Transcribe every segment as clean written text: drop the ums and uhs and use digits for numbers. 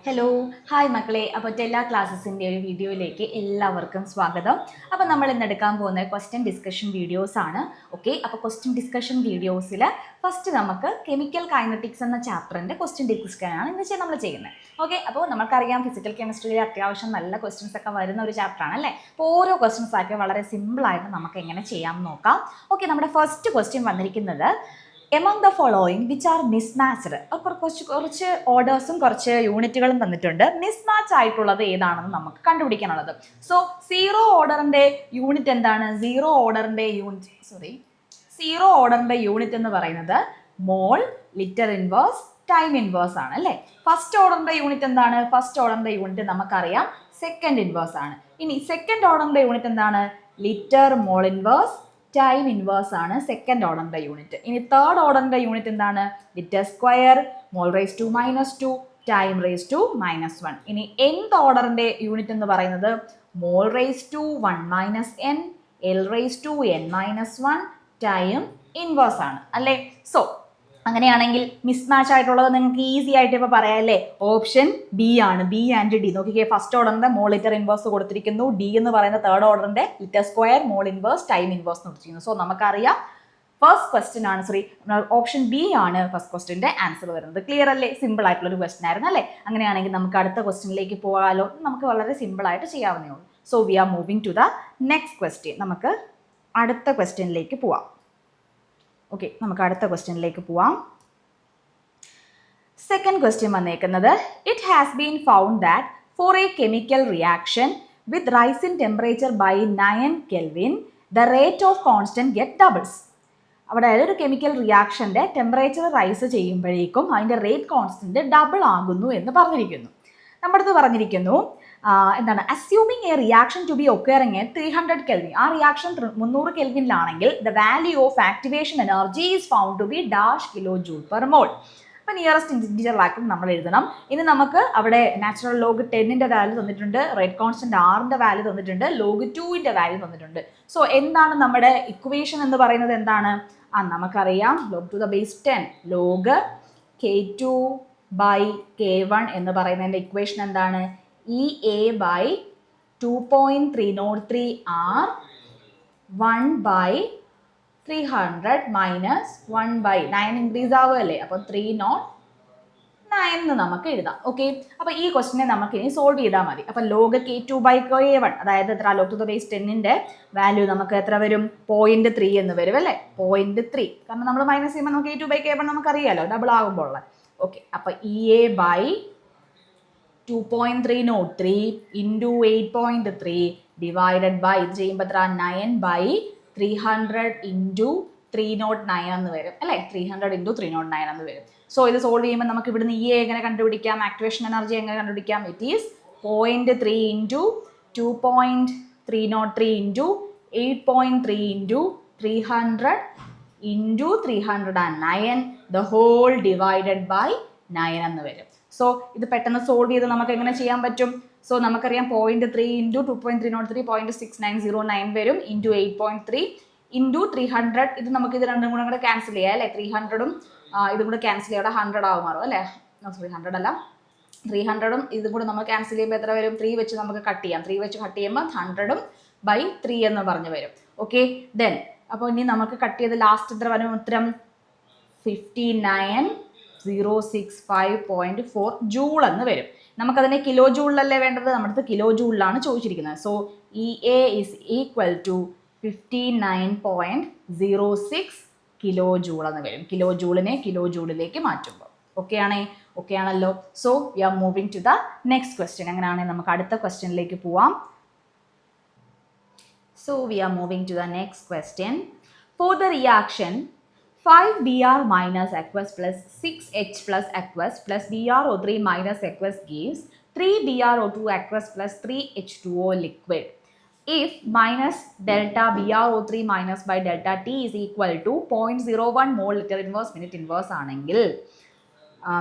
Hello hi മക്കളെ. അപ്പോൾ എല്ലാ ക്ലാസ്സസിൻ്റെ ഒരു വീഡിയോയിലേക്ക് എല്ലാവർക്കും സ്വാഗതം. അപ്പോൾ നമ്മൾ ഇന്ന് എടുക്കാൻ പോകുന്ന ക്വസ്റ്റ്യൻ ഡിസ്കഷൻ വീഡിയോസ് ആണ്. ഓക്കെ, അപ്പോൾ ക്വസ്റ്റ്യൻ ഡിസ്കഷൻ വീഡിയോസിൽ ഫസ്റ്റ് നമുക്ക് കെമിക്കൽ കൈനറ്റിക്സ് എന്ന ചാപ്റ്ററിൻ്റെ ക്വസ്റ്റ്യൻ ഡിസ്കഷൻ ആണ് ഇന്ന് നമ്മൾ ചെയ്യുന്നത്. ഓക്കെ, അപ്പോൾ നമുക്കറിയാം ഫിസിക്കൽ കെമിസ്ട്രിയിൽ അത്യാവശ്യം നല്ല ക്വസ്റ്റ്യൻസ് ഒക്കെ വരുന്ന ഒരു ചാപ്റ്റർ ആണ് അല്ലേ. അപ്പോൾ ഓരോ ക്വസ്റ്റ്യൻസ് ആക്കി വളരെ സിമ്പിളായിട്ട് നമുക്ക് എങ്ങനെ ചെയ്യാമെന്ന് നോക്കാം. ഓക്കെ, നമ്മുടെ ഫസ്റ്റ് ക്വസ്റ്റ്യൻ വന്നിരിക്കുന്നത് among the following which are mismatched. അപ്പോൾ കുറച്ച് ഓർഡേഴ്സും കുറച്ച് യൂണിറ്റുകളും തന്നിട്ടുണ്ട്. മിസ്മാച്ച് ആയിട്ടുള്ളത് ഏതാണെന്ന് നമുക്ക് കണ്ടുപിടിക്കാനുള്ളത്. സോ സീറോ ഓർഡറിൻ്റെ യൂണിറ്റ് എന്താണ്? സീറോ ഓർഡറിൻ്റെ യൂണിറ്റ് എന്ന് പറയുന്നത് മോൾ, ലിറ്റർ ഇൻവേഴ്സ്, ടൈം ഇൻവേഴ്സ് ആണ് അല്ലേ. ഫസ്റ്റ് ഓർഡറിൻ്റെ യൂണിറ്റ് എന്താണ്? ഫസ്റ്റ് ഓർഡറിൻ്റെ യൂണിറ്റ് നമുക്കറിയാം സെക്കൻഡ് ഇൻവേഴ്സ് ആണ്. ഇനി സെക്കൻഡ് ഓർഡറിൻ്റെ യൂണിറ്റ് എന്താണ്? Litre, mole inverse, time inverse ആണ് സെക്കൻഡ് ഓർഡറിൻ്റെ യൂണിറ്റ്. ഇനി തേർഡ് ഓർഡറിൻ്റെ യൂണിറ്റ് എന്താണ്? Litre square, mole raise to -2, time raise to -1. ഇനി nth ഓർഡറിൻ്റെ യൂണിറ്റ് എന്ന് പറയുന്നത് mole raise to 1 - n, L raise to n-1, time inverse ആണ് അല്ലേ. സോ അങ്ങനെയാണെങ്കിൽ മിസ്മാച്ച് ആയിട്ടുള്ളത് നിങ്ങൾക്ക് ഈസി ആയിട്ട് ഇപ്പോൾ പറയാം അല്ലേ. ഓപ്ഷൻ ബി ആണ്. ബി ആൻഡ് ഡി നോക്കിക്കേ. ഫസ്റ്റ് ഓർഡറിന്റെ മോൾ ലിറ്റർ ഇൻവേഴ്സ് കൊടുത്തിരിക്കുന്നു. ഡി എന്ന് പറയുന്ന തേർഡ് ഓർഡറിന്റെ ലിറ്റർ സ്ക്വയർ, മോൾ ഇൻവേഴ്സ്, ടൈം ഇൻവേഴ്സ് കൊടുത്തിരിക്കുന്നു. സോ നമുക്കറിയാം ഫസ്റ്റ് ക്വസ്റ്റ്യൻ ആണ്, ഓപ്ഷൻ ബി ആണ് ഫസ്റ്റ് ക്വസ്റ്റ്യൻ്റെ ആൻസർ വരുന്നത്. ക്ലിയർ അല്ലേ? സിമ്പിൾ ആയിട്ടുള്ള ഒരു ക്വസ്റ്റ്യൻ ആയിരുന്നു അല്ലേ. അങ്ങനെയാണെങ്കിൽ നമുക്ക് അടുത്ത ക്വസ്റ്റ്യനിലേക്ക് പോകാമല്ലോ. നമുക്ക് വളരെ സിമ്പിൾ ആയിട്ട് ചെയ്യാവുന്നേ ഉള്ളൂ. So we are moving to the next question. നമുക്ക് അടുത്ത ക്വസ്റ്റ്യനിലേക്ക് പോവാം. ഓക്കെ, നമുക്ക് അടുത്ത ക്വസ്റ്റ്യനിലേക്ക് പോവാം. സെക്കൻഡ് ക്വസ്റ്റ്യൻ വന്നേക്കുന്നത് it has been found that for a chemical reaction with rise in temperature by 9 Kelvin the rate of constant get doubles. അവിടെ ഒരു കെമിക്കൽ റിയാക്ഷൻ്റെ ടെമ്പറേച്ചർ റൈസ് ചെയ്യുമ്പോഴേക്കും അതിൻ്റെ റേറ്റ് കോൺസ്റ്റന്റ് ഡബിൾ ആകുന്നു എന്ന് പറഞ്ഞിരിക്കുന്നു. നമ്മുടെ അടുത്ത് പറഞ്ഞിരിക്കുന്നു എന്താണ്? Assuming a reaction to be occurring at 300 Kelvin. ആ റിയാക്ഷൻ 300 കെൽവിനിലാണെങ്കിൽ the value of activation energy is found to be dash kilo joule per mole. അപ്പം നിയറസ്റ്റ് ഇൻറ്റിജറിലാക്കും നമ്മൾ എഴുതണം. ഇനി നമുക്ക് അവിടെ നാച്ചുറൽ ലോഗ് 10ന്റെ വാല്യൂ തന്നിട്ടുണ്ട്, റേറ്റ് കോൺസ്റ്റന്റ് 6ന്റെ വാല്യൂ തന്നിട്ടുണ്ട്, ലോഗ് 2ന്റെ വാല്യൂ തന്നിട്ടുണ്ട്. സോ എന്താണ് നമ്മുടെ ഇക്വേഷൻ എന്ന് പറയുന്നത്? എന്താണ്? നമുക്കറിയാം log to the base 10 log K2 by K1 എന്ന് പറയുന്നതിൻ്റെ ഇക്വേഷൻ എന്താണ്? EA by 2.303 R 1 by 300 minus 1 by 9 increase ആവുകയല്ലേ. അപ്പോൾ 309 എന്ന് നമുക്ക് എഴുതാം. ഓക്കെ, അപ്പോൾ ഈ ക്വസ്റ്റിനെ നമുക്ക് ഇനി സോൾവ് ചെയ്താൽ മതി. അപ്പോൾ ലോഗ് K2 ബൈ K1 അതായത് എത്ര? ലോഗ് ടു ദ ബേസ് 10ന്റെ വാല്യൂ നമുക്ക് എത്ര വരും? 0.3 എന്ന് വരും അല്ലേ. 0.3 കാരണം നമ്മൾ മൈനസ് ചെയ്യുമ്പോൾ നമുക്ക് K2 ബൈ K1 നമുക്കറിയാലോ ഡബിൾ ആകുമ്പോൾ ഉള്ളത്. ഓക്കെ, അപ്പോൾ EA by 2.303 into 8.3 divided by ഇത് ചെയ്യുമ്പോൾ എത്ര? 9 by 300 into 309 എന്ന് വരും അല്ലേ. 300 into 309 എന്ന് വരും. സോ ഇത് സോൾവ് ചെയ്യുമ്പോൾ നമുക്ക് ഇവിടുന്ന് EA എങ്ങനെ കണ്ടുപിടിക്കാം? ആക്ടിവേഷൻ എനർജി എങ്ങനെ കണ്ടുപിടിക്കാം? It is 0.3 into 2.303 into 8.3 into 300 into 309 the whole divided by 9 എന്ന് വരും. സോ ഇത് പെട്ടെന്ന് സോൾവ് ചെയ്ത് നമുക്ക് എങ്ങനെ ചെയ്യാൻ പറ്റും? സോ നമുക്കറിയാം 0.3 ഇൻറ്റു 2.303 0.6909 വരും ഇൻറ്റു 8.3 ഇൻറ്റു 300. ഇത് നമുക്ക് ഇത് രണ്ടും കൂടെ ക്യാൻസൽ ചെയ്യാം അല്ലേ. 300ഉം ഇതും കൂടെ ക്യാൻസൽ ചെയ്യാം. അവിടെ 100 ആവും മാറും അല്ലേ. സോറി 100 അല്ല, 300ഉം ഇതും കൂടെ നമ്മൾ ക്യാൻസൽ ചെയ്യുമ്പോൾ എത്ര വരും? 3 വെച്ച് നമുക്ക് കട്ട് ചെയ്യാം. 3 വെച്ച് കട്ട് ചെയ്യുമ്പോൾ 100ഉം ബൈ 3 എന്ന് പറഞ്ഞു വരും. ഓക്കെ, ദെൻ അപ്പോൾ ഇനി നമുക്ക് കട്ട് ചെയ്ത് ലാസ്റ്റ് എത്ര വരും? ഉത്തരം 59,065.4 ജൂൾ എന്ന് വരും. നമുക്കതിനെ കിലോ ജൂളിലല്ലേ വേണ്ടത്? നമ്മുടെ അടുത്ത് കിലോ ജൂളിലാണ് ചോദിച്ചിരിക്കുന്നത്. So EA is equal to 59.06 kilo joule എന്ന് വരും. കിലോ ജൂളിനെ കിലോ ജൂളിലേക്ക് മാറ്റുമ്പോൾ. ഓക്കെ ആണല്ലോ. So we are moving to the next question. അങ്ങനെയാണെങ്കിൽ നമുക്ക് അടുത്ത ക്വസ്റ്റ്യനിലേക്ക് പോവാം. So we are moving to the next question. For the reaction 5Br minus aqueous plus 6H plus aqueous plus BrO3 minus aqueous gives 3BrO2 aqueous plus 3H2O liquid. If minus delta BrO3 minus by delta T is equal to 0.01 mole liter inverse minute inverse ആണെങ്കിൽ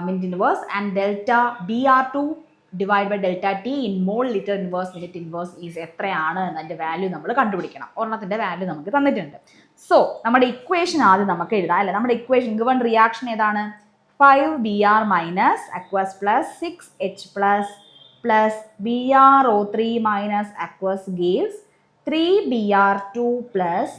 minute inverse and delta Br2 divide by delta T in mole litre inverse minute inverse is എത്രയാണ് എന്നതിൻ്റെ value നമ്മൾ കണ്ടുപിടിക്കണം. ഒരെണ്ണത്തിൻ്റെ value നമുക്ക് തന്നിട്ടുണ്ട്. So നമ്മുടെ equation ആദ്യം നമുക്ക് എഴുതാം അല്ലേ. നമ്മുടെ ഇക്വേഷൻ ഗിവൺ റിയാക്ഷൻ ഏതാണ്? 5Br minus aqueous plus 6H plus BrO3 minus aqueous gives 3Br2 plus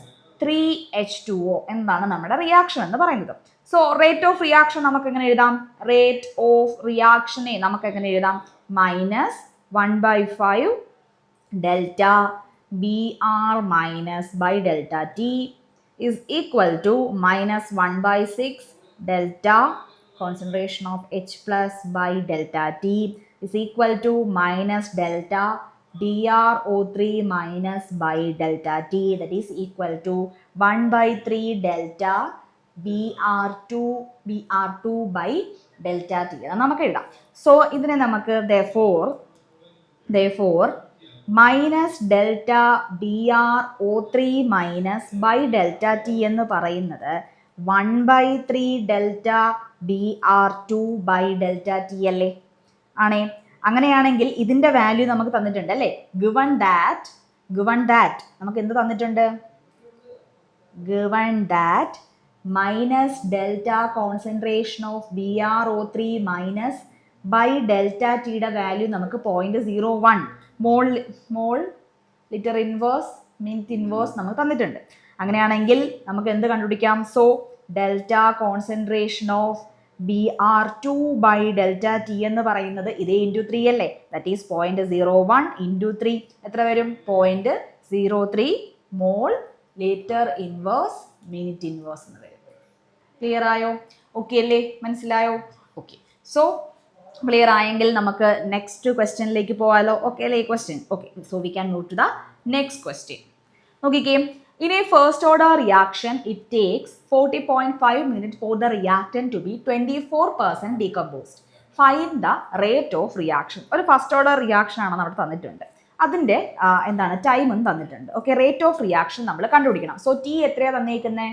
3H2O എന്നാണ് നമ്മുടെ റിയാക്ഷൻ എന്ന് പറയുന്നത്. സോ റേറ്റ് ഓഫ് റിയാക്ഷൻ നമുക്ക് എങ്ങനെ എഴുതാം? റേറ്റ് ഓഫ് റിയാക്ഷനെ നമുക്ക് എങ്ങനെ എഴുതാം? -1/5 delta Br minus by delta T is equal to -1/6 delta concentration of H plus by delta T is equal to minus delta BrO3 minus by delta T, that is equal to 1/3 delta Br2 by delta T. നമുക്ക് എഴുതാം. So ഇതിനെ നമുക്ക് therefore minus delta BrO3 minus by delta T എന്ന് പറയുന്നത് 1/3 delta Br2 by delta T അല്ലേ? ആണേ. അങ്ങനെയാണെങ്കിൽ ഇതിന്റെ വാല്യൂ നമുക്ക് തന്നിട്ടുണ്ട് അല്ലേ? given that നമുക്ക് എന്ത് തന്നിട്ടുണ്ട്? given that minus delta concentration of BrO3 minus by delta T യുടെ വാല്യൂ നമുക്ക് 0.01 mole litre inverse minute inverse നമുക്ക് തന്നിട്ടുണ്ട്. അങ്ങനെയാണെങ്കിൽ നമുക്ക് എന്ത് കണ്ടുപിടിക്കാം? So delta concentration of Br2 by delta T എന്ന് പറയുന്നത് ഇതേ ഇൻറ്റു 3 അല്ലേ? ദാറ്റ് ഈസ് 0.01 ഇൻറ്റു 3 എത്ര വരും? 0.03 മോൾ ലിറ്റർ ഇൻവേഴ്സ് മിനിറ്റ് ഇൻവേഴ്സ് എന്ന് വരും. ക്ലിയർ ആയോ? ഓക്കെ അല്ലേ? മനസ്സിലായോ? ഓക്കെ. സോ ക്ലിയർ ആയെങ്കിൽ നമുക്ക് നെക്സ്റ്റ് ക്വസ്റ്റ്യനിലേക്ക് പോകാലോ. ഓക്കെ അല്ലേ? Question okay. So we can move to the next question. നോക്കിക്കേ, in a first order reaction it takes 40.5 minutes for the reactant to be 24% decomposed. Find the rate of reaction. ഒരു first order reaction ആണെന്ന് അവിടെ തന്നിട്ടുണ്ട്. അതിൻ്റെ എന്താണ് ടൈമും തന്നിട്ടുണ്ട്. Okay, rate of reaction നമ്മൾ കണ്ടുപിടിക്കണം. സോ ടി എത്രയാണ് തന്നിരിക്കുന്നത്?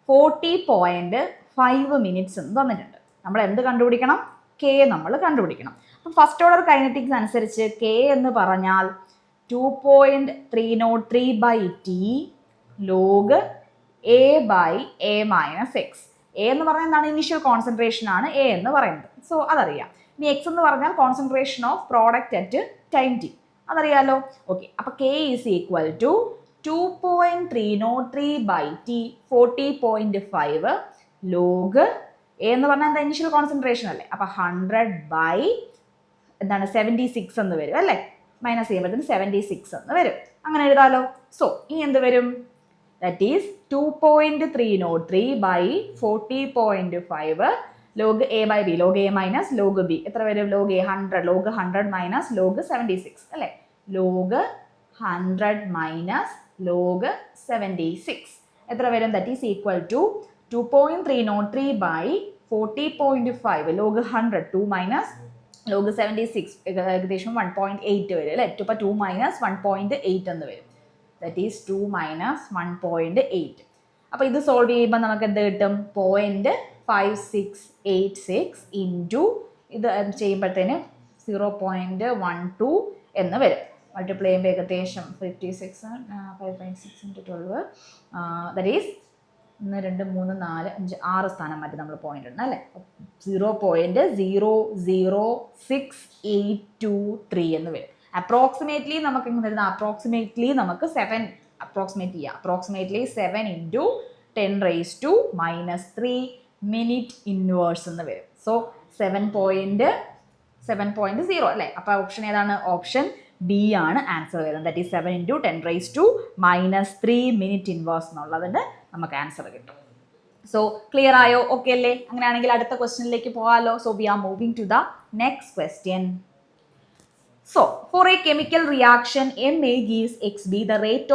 40.5 മിനിറ്റ്സ് എന്ന് തന്നിട്ടുണ്ട്. നമ്മൾ എന്ത് കണ്ടുപിടിക്കണം? കെ നമ്മൾ കണ്ടുപിടിക്കണം. അപ്പം ഫസ്റ്റ് ഓർഡർ കൈനറ്റിക്സ് അനുസരിച്ച് കെ എന്ന് പറഞ്ഞാൽ 2.303 by T log A by A minus X. A എന്ന് പറഞ്ഞാൽ എന്താണ്? ഇനിഷ്യൽ കോൺസെൻട്രേഷൻ ആണ് എ എന്ന് പറയുന്നത്. സോ അതറിയാം. ഇനി എക്സ് എന്ന് പറഞ്ഞാൽ concentration of product at time t, അതറിയാലോ. ഓക്കെ, അപ്പോൾ k is equal to 2.303 by t 40.5 log a എന്ന് പറഞ്ഞാൽ എന്താ? ഇനിഷ്യൽ കോൺസെൻട്രേഷൻ അല്ലേ? അപ്പോൾ 100 ബൈ എന്താണ് 76 എന്ന് വരും അല്ലേ? മൈനസ് ചെയ്യുമ്പോഴത്തേന് 76 എന്ന് വരും. അങ്ങനെ എഴുതാലോ. സോ ഇനി എന്ത് വരും? That is 2.303 by 40.5 log A by B, log A minus log B എത്ര വരും? Log A 100, log 100 minus log 76 അല്ലേ? ലോഗ് 100 മൈനസ് ലോഗ് 76 എത്ര വരും? That is equal to 2.303 by 40.5 log 100, 2 minus log 76 ഏകദേശം 1.8 വരും അല്ലേ? ഇപ്പോൾ 2 മൈനസ് 1.8 എന്ന് വരും. That is 2 minus 1.8. അപ്പോൾ ഇത് സോൾവ് ചെയ്യുമ്പോൾ നമുക്ക് എന്ത് കിട്ടും? 0.5686 ഇൻറ്റു ഇത് ചെയ്യുമ്പോഴത്തേന് 0.12 എന്ന് വരും. മൾട്ടിപ്ലൈ ചെയ്യുമ്പോൾ ഏകദേശം 56 5.6 ഇൻറ്റു 12 ദാറ്റ് ഈസ് 1 2 3 4 5 6 സ്ഥാനം മാറ്റി നമ്മൾ പോയിന്റ് ഉണ്ട് അല്ലേ? 0.00683 എന്ന് വരും. അപ്രോക്സിമേറ്റ്ലി നമുക്ക് എങ്ങനെ വരുന്നത്? അപ്രോക്സിമേറ്റ്ലി നമുക്ക് 7 അപ്രോക്സിമേറ്റ് ചെയ്യാം. അപ്രോക്സിമേറ്റ്ലി 7 ഇൻറ്റു 10⁻³ മിനിറ്റ് ഇൻവേഴ്സ് എന്ന് വരും. സോ 7.0 അല്ലേ? അപ്പോൾ ഓപ്ഷൻ ഏതാണ്? ഓപ്ഷൻ ബി ആണ് ആൻസർ വരുന്നത്. That is 7 into 10⁻³ minute inverse എന്നുള്ളതിൻ്റെ നമുക്ക് ആൻസർ കിട്ടും. സോ ക്ലിയർ ആയോ? ഓക്കെ അല്ലേ? അങ്ങനെയാണെങ്കിൽ അടുത്ത ക്വസ്റ്റ്യനിലേക്ക് പോകാമല്ലോ. So we are moving to the next question. So, for a chemical reaction Ma gives Xb, the rate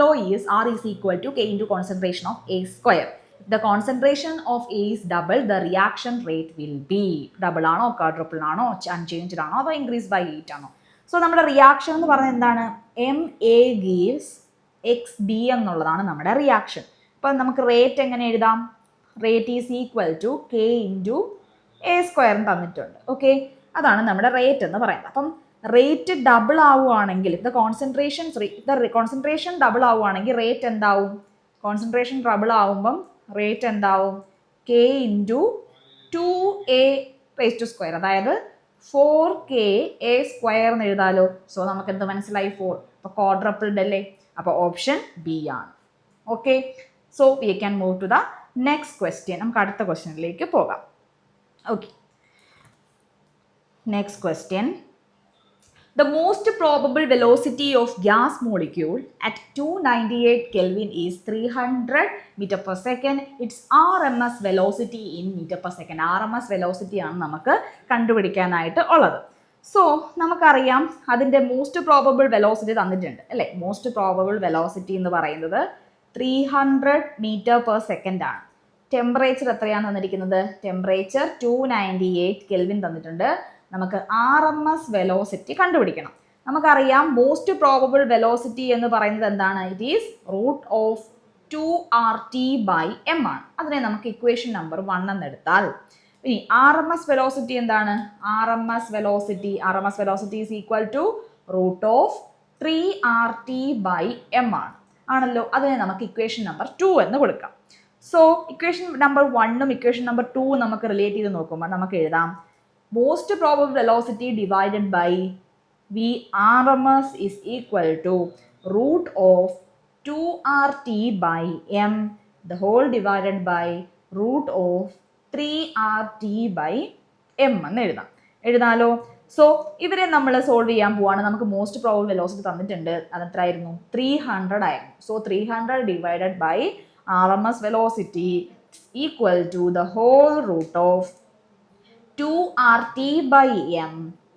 law is R is equal to K into concentration of A square. If the concentration of A is double, the reaction rate will be double ആണോ, quadruple ആണോ, unchanged ആണോ, അതോ increase by 8 ആണോ? So നമ്മുടെ reaction എന്ന് പറയുന്നത് എന്താണ്? Ma gives Xb എന്നുള്ളതാണ് നമ്മുടെ റിയാക്ഷൻ. അപ്പോൾ നമുക്ക് റേറ്റ് എങ്ങനെ എഴുതാം? Rate is equal to K into A square തന്നിട്ടുണ്ട്. ഓക്കെ, അതാണ് നമ്മുടെ റേറ്റ് എന്ന് പറയുന്നത്. അപ്പം റേറ്റ് ഡബിൾ ആവുകയാണെങ്കിൽ ദ കോൺസെൻട്രേഷൻ ഡബിൾ ആവുകയാണെങ്കിൽ റേറ്റ് എന്താവും? കോൺസെൻട്രേഷൻ ഡബിൾ ആവുമ്പം റേറ്റ് എന്താവും? K ഇൻറ്റു 2a², അതായത് 4ka² എന്ന് എഴുതാലോ. സോ നമുക്ക് എന്ത് മനസ്സിലായി? 4. അപ്പോൾ ക്വാഡ്രപ്പിൾഡ് അല്ലേ? അപ്പോൾ ഓപ്ഷൻ ബി ആണ്. Okay, so we can move to the next question. നമുക്ക് അടുത്ത ക്വസ്റ്റ്യനിലേക്ക് പോകാം. Okay, next question. The most probable velocity of gas molecule at 298 Kelvin is 300 meter per second. Its RMS velocity in meter per second. RMS velocity ആണ് നമുക്ക് കണ്ടുപിടിക്കാനായിട്ട് ഉള്ളത്. So നമുക്കറിയാം അതിൻ്റെ മോസ്റ്റ് പ്രോബബിൾ വെലോസിറ്റി തന്നിട്ടുണ്ട് അല്ലേ? മോസ്റ്റ് പ്രോബബിൾ വെലോസിറ്റി എന്ന് പറയുന്നത് 300 മീറ്റർ പെർ സെക്കൻഡ് ആണ്. ടെമ്പറേച്ചർ എത്രയാണ് തന്നിരിക്കുന്നത്? ടെമ്പറേച്ചർ 298 കെൽവിൻ തന്നിട്ടുണ്ട്. നമുക്ക് RMS വെലോസിറ്റി കണ്ടുപിടിക്കണം. നമുക്കറിയാം മോസ്റ്റ് പ്രോബബിൾ വെലോസിറ്റി എന്ന് പറയുന്നത് എന്താണ്? ഇറ്റ് ഈസ് √2RT/m ആണ്. അതിനെ നമുക്ക് ഇക്വേഷൻ നമ്പർ 1 എന്ന് എടുത്താൽ, ഇനി RMS വെലോസിറ്റി എന്താണ്? RMS velocity is equal to √3RT/m ആണല്ലോ. അതിനെ നമുക്ക് ഇക്വേഷൻ നമ്പർ 2 എന്ന് കൊടുക്കാം. സോ ഇക്വേഷൻ നമ്പർ 1ഉം ഇക്വേഷൻ നമ്പർ 2ഉം നമുക്ക് റിലേറ്റ് ചെയ്ത് നോക്കുമ്പോൾ നമുക്ക് എഴുതാം most probable velocity divided by VRMS is equal to √2RT/m the whole divided by √3RT/m എന്ന് എഴുതാലോ. സോ ഇവരെ നമ്മൾ സോൾവ് ചെയ്യാൻ പോവാണ്. നമുക്ക് മോസ്റ്റ് പ്രോബബിൾ വെലോസിറ്റി തന്നിട്ടുണ്ട്. അത് എത്രയായിരുന്നു? 300 ആയിരുന്നു. So 300 divided by RMS velocity equal to the whole root of 2RT/m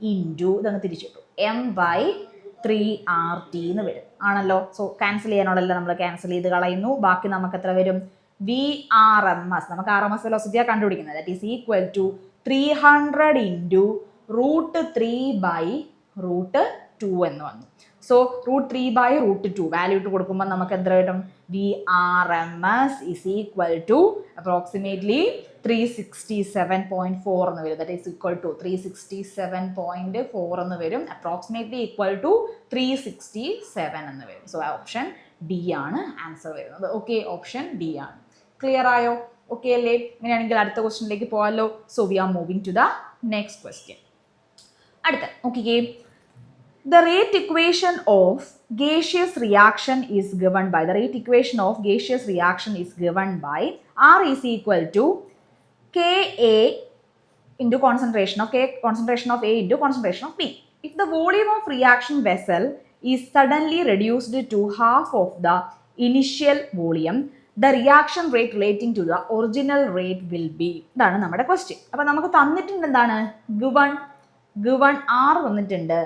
into ഇതങ്ങ് തിരിച്ചിട്ടു m/3RT എന്ന് വരും ആണല്ലോ. സോ ക്യാൻസൽ ചെയ്യാനുള്ളതെല്ലാം നമ്മൾ ക്യാൻസൽ ചെയ്ത് കളയുന്നു. ബാക്കി നമുക്ക് എത്ര വരും? VRMS, നമുക്ക് RMS വെലോസിറ്റിയാണ് കണ്ടുപിടിക്കുന്നത്. That is equal to 300 into √3/√2 എന്ന് വന്നു. സോ √3/√2 വാല്യൂ ഇട്ട് കൊടുക്കുമ്പോൾ നമുക്ക് എത്ര വരും? VRMS is equal to approximately 367.4 എന്ന് വരും. ദാറ്റ് ഈസ് ഈക്വൽ ടു 367.4 എന്ന് വരും. അപ്രോക്സിമേറ്റ്ലി ഈക്വൽ ടു 367 എന്ന് വരും. സോ ഓപ്ഷൻ ഡി ആണ് ആൻസർ വരുന്നത്. ഓക്കെ, ഓപ്ഷൻ ഡി ആണ്. ക്ലിയർ ആയോ? ഓക്കെ അല്ലേ? അങ്ങനെയാണെങ്കിൽ അടുത്ത ക്വസ്റ്റ്യനിലേക്ക് പോകാമല്ലോ. So we are moving to the next question. അടുത്ത നോക്കിക്കേ. The rate equation of gaseous reaction is given by R is equal to Ka into concentration of A into concentration of B. If the volume of reaction vessel is suddenly reduced to half of the initial volume, the reaction rate relating to the original rate will be. ഇതാണ് നമ്മുടെ question. അപ്പോൾ നമുക്ക് തന്നിട്ടുണ്ട് എന്താണ്? Given R തന്നിട്ടുണ്ട്.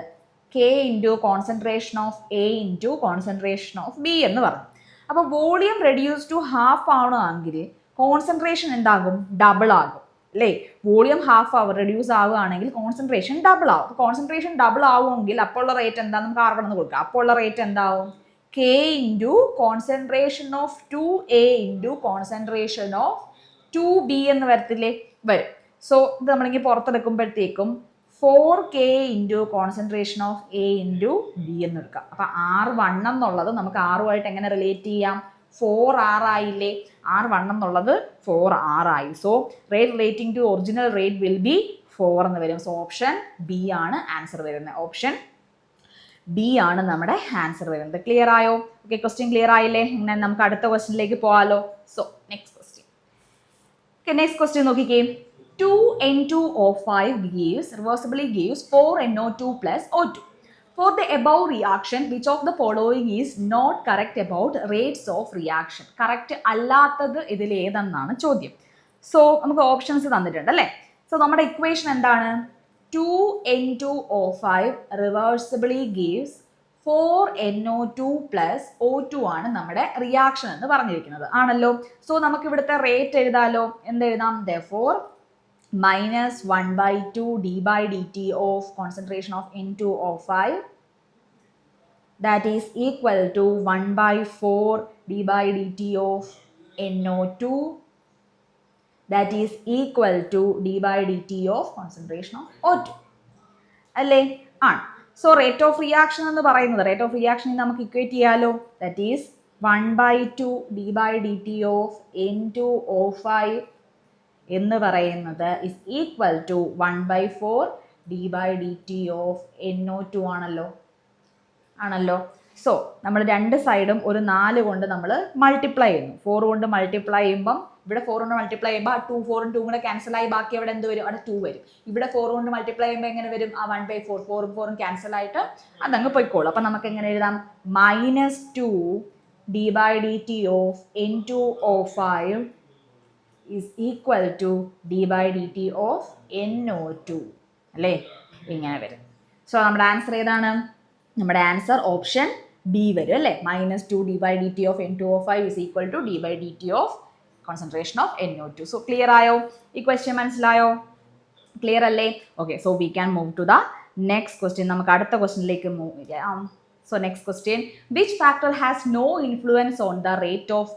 K into concentration of A into concentration of B എന്ന് പറഞ്ഞു. അപ്പോൾ വോളിയം റെഡ്യൂസ് ടു ഹാഫ് ആവണമെങ്കിൽ കോൺസെൻട്രേഷൻ എന്താകും? ഡബിൾ ആകും അല്ലേ? വോളിയം ഹാഫ് റെഡ്യൂസ് ആവുകയാണെങ്കിൽ കോൺസെൻട്രേഷൻ ഡബിൾ ആവും. കോൺസെൻട്രേഷൻ ഡബിൾ ആവുമെങ്കിൽ അപ്പോൾ ഉള്ള റേറ്റ് എന്താ? നമുക്ക് R എന്ന് കൊടുക്കാം. അപ്പോൾ ഉള്ള റേറ്റ് എന്താവും? K into concentration of 2A into concentration of 2B എന്ന് വരത്തില്ലേ? വരും. സോ ഇത് നമ്മളിങ്ങനെ പുറത്തെടുക്കുമ്പോഴത്തേക്കും 4K into concentration of A into B എന്ന് എടുക്കാം. അപ്പം R1 എന്നുള്ളത് നമുക്ക് ആറുമായിട്ട് എങ്ങനെ റിലേറ്റ് ചെയ്യാം? 4R ആയില്ലേ? R1 എന്നുള്ളത് 4R ആയി. So rate relating to original rate will be 4 എന്ന് വരും. സോ ഓപ്ഷൻ ബി ആണ് ആൻസർ വരുന്നത്. ഓപ്ഷൻ ബി ആണ് നമ്മുടെ ആൻസർ വരുന്നത്. ക്ലിയർ ആയോ? ഓക്കെ, ക്വസ്റ്റ്യൻ ക്ലിയർ ആയില്ലേ? ഇങ്ങനെ നമുക്ക് അടുത്ത ക്വസ്റ്റ്യനിലേക്ക് പോകാമല്ലോ. So next question. Okay, next question നോക്കിക്കേ. 2N2O5 reversibly gives 4NO2 plus O2. For the above reaction, which of the following is not correct about rates of reaction? Correct അല്ലാത്തത് ഇതിൽ ഏതെന്നാണ് ചോദ്യം. സോ നമുക്ക് ഓപ്ഷൻസ് തന്നിട്ടുണ്ട് അല്ലേ? സോ നമ്മുടെ equation എന്താണ്? 2N2O5 reversibly gives 4NO2 plus O2 ആണ് നമ്മുടെ റിയാക്ഷൻ എന്ന് പറഞ്ഞിരിക്കുന്നത് ആണല്ലോ. സോ നമുക്ക് ഇവിടുത്തെ rate എഴുതാലോ. എന്തെഴുതാം? therefore minus 1/2 d by dt of concentration of N2O5 that is equal to 1/4 d by dt of NO2 that is equal to d by dt of concentration of O2 അല്ലേ? ആണ്. So rate of reaction എന്ന് പറയുന്നത്, rate of reaction നമുക്ക് equate ചെയ്യാലോ. That is 1/2 d by dt of N2O5 എന്ന് പറയുന്നത് is equal to 1/4 d/dt of NO2 ആണല്ലോ. So നമ്മൾ രണ്ട് സൈഡും ഒരു 4 കൊണ്ട് നമ്മൾ മൾട്ടിപ്ലൈ ചെയ്യുന്നു. 4 കൊണ്ട് മൾട്ടിപ്ലൈ ചെയ്യുമ്പം ഇവിടെ 4 കൊണ്ട് മൾട്ടിപ്ലൈ ചെയ്യുമ്പോൾ 2 4 2 കൂടെ ക്യാൻസൽ ആയി ബാക്കി അവിടെ എന്ത് വരും? അവിടെ 2 വരും. ഇവിടെ 4 കൊണ്ട് മൾട്ടിപ്ലൈ ചെയ്യുമ്പോൾ എങ്ങനെ വരും? ആ 1/4 4 4 ക്യാൻസൽ ആയിട്ട് അതങ്ങ് പോയിക്കോളും. അപ്പം നമുക്ക് എങ്ങനെ എഴുതാം? -2 d/dt of N2O5 is equal to d/dt of NO2 അല്ലേ? ഇങ്ങനെ വരും. സോ നമ്മുടെ ആൻസർ ഏതാണ്? നമ്മുടെ ആൻസർ ഓപ്ഷൻ ബി വരും അല്ലേ? -2 d/dt of N2O5 is equal to d/dt of concentration of NO2. So clear ആയോ? ഈ ക്വസ്റ്റ്യൻ മനസ്സിലായോ? ക്ലിയർ അല്ലേ? Okay, so we can move to the next question. നമുക്ക് അടുത്ത ക്വസ്റ്റ്യനിലേക്ക് മൂവ് ചെയ്യാം. So next question, which factor has no influence on the rate of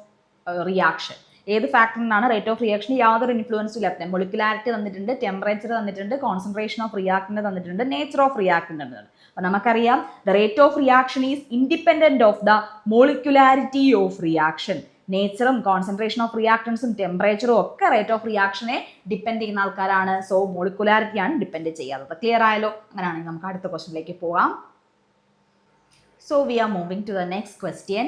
reaction? ഏത് ഫാക്ടറിനാണ് റേറ്റ് ഓഫ് റിയാക്ഷൻ യാതൊരു ഇൻഫ്ലുവൻസും ഇല്ലാത്തത്? മൊളിക്കുലാരിറ്റി തന്നിട്ടുണ്ട്, ടെമ്പറേച്ചർ തന്നിട്ടുണ്ട്, കോൺസെൻട്രേഷൻ ഓഫ് റിയാക്ടന്റ് തന്നിട്ടുണ്ട്, നേച്ചർ ഓഫ് റിയാക്ടന്റ് തന്നിട്ടുണ്ട്. അപ്പോൾ നമുക്കറിയാം the rate of reaction is independent of the molecularity of reaction. നേച്ചറും കോൺസെൻട്രേഷൻ ഓഫ് റിയാക്ടൻസും ടെമ്പറേച്ചറും ഒക്കെ റേറ്റ് ഓഫ് റിയാക്ഷനെ ഡിപ്പെൻഡ് ചെയ്യുന്ന ആൾക്കാരാണ്. സോ മോളിക്കുലാരിറ്റിയാണ് ഡിപ്പെൻഡ് ചെയ്യാത്തത്. ക്ലിയർ ആയല്ലോ? അങ്ങനെയാണെങ്കിൽ നമുക്ക് അടുത്ത ക്വസ്റ്റ്യനിലേക്ക് പോകാം. So we are moving to the next question.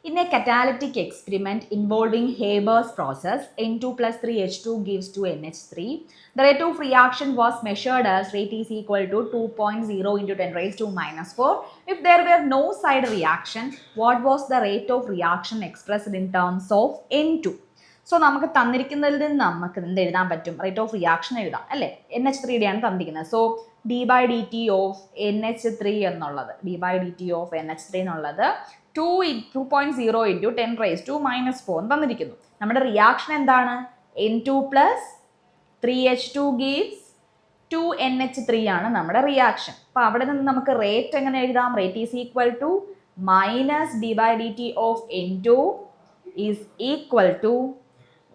In a catalytic experiment involving Haber's process, N2 plus 3H2 gives 2NH3. The rate of reaction was measured as rate is equal to 2.0 into 10 raised to minus 4. If there were no side reaction, what was the rate of reaction expressed in terms of N2? So നമുക്ക് തന്നിരിക്കുന്നതിൽ നിന്ന് നമുക്ക് എന്ത് എഴുതാൻ പറ്റും? Rate of reaction എഴുതാം അല്ലേ? NH3 ആണ് തന്നിരിക്കുന്നത്. സോ d/dt ഓഫ് NH3 എന്നുള്ളത് d/dt ഓഫ് NH3 എന്നുള്ളത് 2.0 into 10 raised to minus 4 തന്നിരിക്കുന്നു. നമ്മുടെ റിയാക്ഷൻ എന്താണ്? N2 plus 3H2 gives 2NH3 ആണ് നമ്മുടെ റിയാക്ഷൻ. അപ്പോൾ അവിടെ നിന്ന് നമുക്ക് റേറ്റ് എങ്ങനെ എഴുതാം? Rate is equal to minus d/dt of N2 is equal to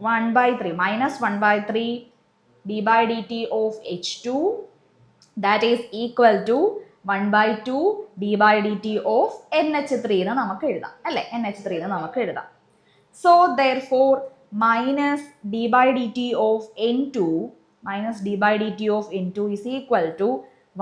1/3 minus 1/3 d/dt of H2 that is equal to 1/2 d/dt of NH3 എന്ന് നമുക്ക് എഴുതാം അല്ലേ? NH3 എന്ന് നമുക്ക് എഴുതാം. So therefore minus d/dt of N2 is equal to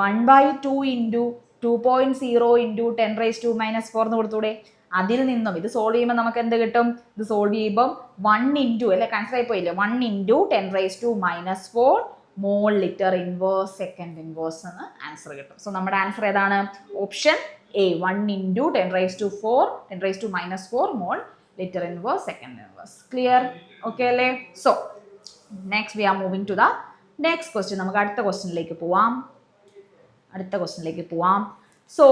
1/2 into 2.0 into 10 raised to minus 4 എന്ന് കൊടുത്തൂടെ? അതിൽ നിന്നും ഇത് സോൾവ് ചെയ്യുമ്പോൾ നമുക്ക് എന്ത് കിട്ടും? ഇത് സോൾവ് ചെയ്യുമ്പോൾ 1 ഇൻറ്റു അല്ലെ ക്യാൻസൽ ആയി പോയില്ലേ? 1 into 10 raised to minus 4 mole litre inverse second inverse എന്ന് ആൻസർ കിട്ടും. സോ നമ്മുടെ ആൻസർ ഏതാണ്? Option A, 1 into 10 raised to 4 10 raised to minus 4 mole litre inverse second inverse. Clear? Okay അല്ലേ? So next we are moving to the next question. നമുക്ക് അടുത്ത ക്വസ്റ്റ്യനിലേക്ക് പോവാം. So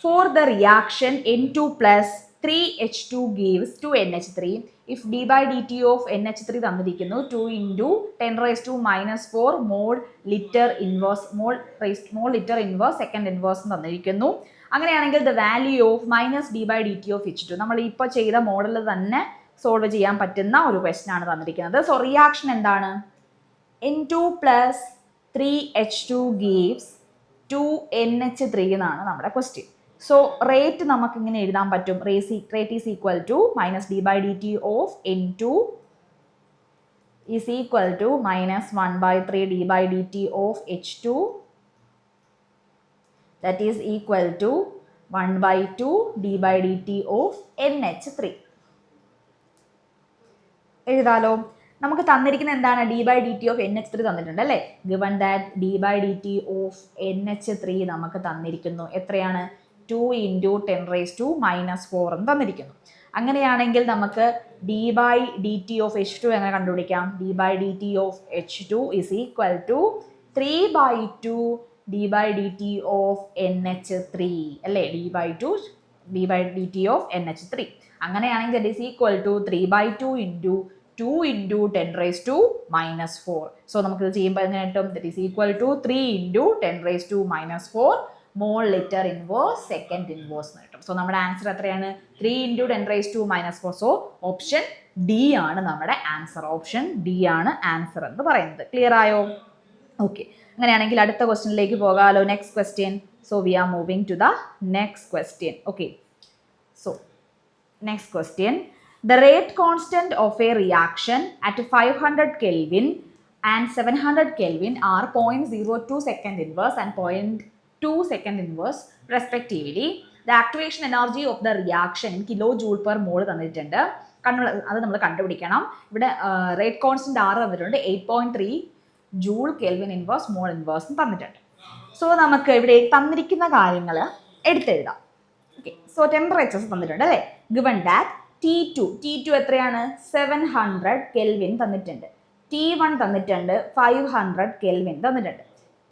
for the reaction N2 plus 3H2 gives 2NH3. If d/dt of NH3 തന്നിരിക്കുന്നു 2 into 10 raised to minus 4 mole litre inverse second inverse തന്നിരിക്കുന്നു. അങ്ങനെയാണെങ്കിൽ the value of minus d/dt of H2 നമ്മൾ ഇപ്പോൾ ചെയ്ത മോഡൽ തന്നെ സോൾവ് ചെയ്യാൻ പറ്റുന്ന ഒരു ക്വസ്റ്റ്യൻ ആണ് തന്നിരിക്കുന്നത്. സോ റിയാക്ഷൻ എന്താണ്? N2 plus 3H2 gives 2NH3 എന്നാണ് നമ്മുടെ ക്വസ്റ്റ്യൻ. സോ റേറ്റ് നമുക്ക് ഇങ്ങനെ എഴുതാൻ പറ്റും. Rate is equal to minus d/dt of N2 is equal to minus 1/3 d/dt of H2 that is equal to 1/2 d/dt of NH3. എഴുതാലോ? നമുക്ക് തന്നിരിക്കുന്ന എന്താണ്? d/dt ഓഫ് NH3 തന്നിട്ടുണ്ട് അല്ലേ? Given that d/dt of NH3 നമുക്ക് തന്നിരിക്കുന്നു. എത്രയാണ്? 2 into 10 raised to minus 4 എന്ന് തന്നിരിക്കുന്നു. അങ്ങനെയാണെങ്കിൽ നമുക്ക് d/dt ഓഫ് H2 എങ്ങനെ കണ്ടുപിടിക്കാം? d/dt of H2 is equal to 3/2 d/dt of NH3 അല്ലേ? d/dt ഓഫ് NH3 അങ്ങനെയാണെങ്കിൽ that is equal to 3/2 into 2 into 10 raised to minus 4. So നമുക്കിത് ചെയ്യുമ്പോൾ എങ്ങനെ കിട്ടും? that is equal to 3 into 10 raised to minus 4 mole litre inverse second inverse എന്ന് കിട്ടും. So നമ്മുടെ answer എത്രയാണ്? 3 into 10 raised to minus 4. So option D ആണ് നമ്മുടെ ആൻസർ. ഓപ്ഷൻ ഡി ആണ് ആൻസർ എന്ന് പറയുന്നത്. ക്ലിയർ ആയോ? ഓക്കെ, അങ്ങനെയാണെങ്കിൽ അടുത്ത ക്വസ്റ്റ്യനിലേക്ക് പോകാമല്ലോ. Next question. So we are moving to the next question. Okay, so next question. The rate constant of a reaction at 500 Kelvin and 700 Kelvin are 0.02 second inverse and 0.2 second inverse respectively. The activation energy of the reaction in kilojoule per mole തന്നിട്ടുണ്ട്. അത് നമ്മൾ കണ്ടുപിടിക്കണം. ഇവിടെ rate constant R തന്നിട്ടുണ്ട് 8.3 joule kelvin inverse mole inverse തന്നിട്ടുണ്ട്. So നമുക്ക് ഇവിടെ തന്നിരിക്കുന്ന കാര്യങ്ങൾ എടുത്തെഴുതാം. ഓക്കെ, സോ ടെമ്പറേച്ചേഴ്സ് തന്നിട്ടുണ്ട് അല്ലേ. ഗിവൺ ദാറ്റ് T2 എത്രയാണ് 700 കെൽവിൻ തന്നിട്ടുണ്ട്. T1 തന്നിട്ടുണ്ട് 500 കെൽവിൻ തന്നിട്ടുണ്ട്.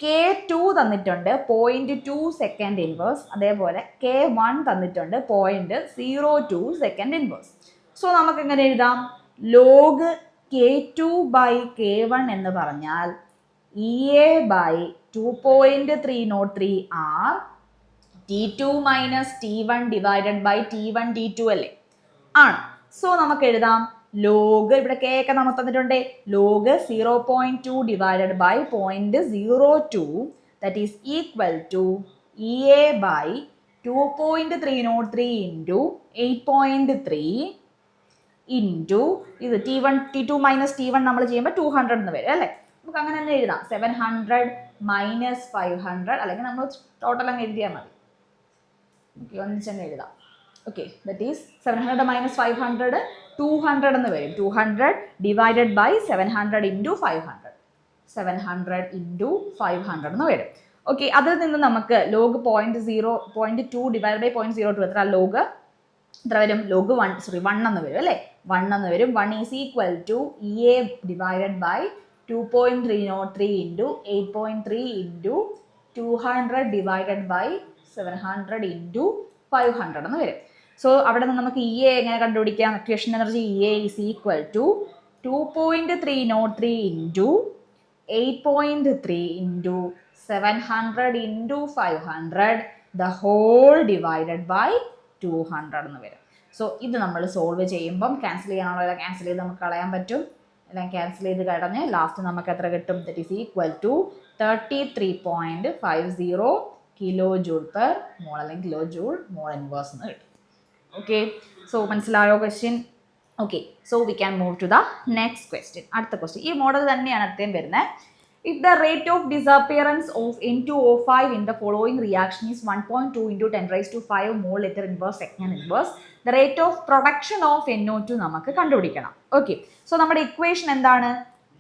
K2 തന്നിട്ടുണ്ട് 0.2 സെക്കൻഡ് ഇൻവേഴ്സ്. അതേപോലെ K1 തന്നിട്ടുണ്ട് 0.02 സെക്കൻഡ് ഇൻവേഴ്സ്. സോ നമുക്ക് എങ്ങനെ എഴുതാം? ലോഗ് K2 ബൈ K1 എന്ന് പറഞ്ഞാൽ EA by 2.303 R T2 minus T1 divided by T1 T2 അല്ലേ ആണ്. സോ നമുക്ക് എഴുതാം ലോഗ്, ഇവിടെ കെ ഒക്കെ നമുക്ക് തന്നിട്ടുണ്ട്, log 0.2 divided by 0.02 that is equal to EA by 2.303 into 8.3 into ഇത് T2 മൈനസ് T1 നമ്മൾ ചെയ്യുമ്പോൾ 200 എന്ന് വരും അല്ലേ. നമുക്ക് അങ്ങനെ തന്നെ എഴുതാം 700 മൈനസ് 500 അല്ലെങ്കിൽ നമ്മൾ ടോട്ടൽ അങ്ങ് എഴുതിയാൽ മതി. ഓക്കെ, ഒന്നിച്ച് തന്നെ എഴുതാം. ഓക്കെ, ദറ്റ് ഈസ് 700 മൈനസ് 500 200 എന്ന് വരും. 200 ഡിവൈഡഡ് ബൈ 700 ഇൻറ്റു 500 700 ഇൻറ്റു 500 എന്ന് വരും. ഓക്കെ, അതിൽ നിന്ന് നമുക്ക് ലോഗ് 0.2 ഡിവൈഡ് ബൈ 0.02 എത്ര ലോഗ് എത്ര വരും? ലോഗ് 1 എന്ന് വരും അല്ലേ. 1 എന്ന് വരും. 1 is equal to EA divided by 2.303 into 8.3 into 200 divided by 700 into 500 എന്ന് വരും. സോ അവിടെ നിന്ന് നമുക്ക് EA എങ്ങനെ കണ്ടുപിടിക്കാം? Activation energy EA is equal to 2.303 into 8.3 into 700 into 500 the whole divided by 200 എന്ന് വരും. സോ ഇത് നമ്മൾ സോൾവ് ചെയ്യുമ്പം ക്യാൻസൽ ചെയ്യാനുള്ള ക്യാൻസൽ ചെയ്ത് നമുക്ക് കളയാൻ പറ്റും. എല്ലാം ക്യാൻസൽ ചെയ്ത് കഴിഞ്ഞ് ലാസ്റ്റ് നമുക്ക് എത്ര കിട്ടും? That is equal to 33.50 kilo joule per mole അല്ലെങ്കിൽ കിലോ ജൂൾ മോൾ ഇൻവേഴ്സ് എന്ന് കിട്ടും. ഓക്കെ, സോ മനസ്സിലായോ question? Okay, so we can move to the next question. അടുത്ത ക്വസ്റ്റ്യൻ ഈ മോഡൽ തന്നെയാണ് അടുത്തേം വരുന്നത്. If the rate of disappearance of N2O5 in the following reaction is 1.2 into 10 raised to 5 mole liter inverse second inverse, the rate of production of NO2 നമുക്ക് കണ്ടുപിടിക്കണം. Okay, so നമ്മുടെ equation എന്താണ്?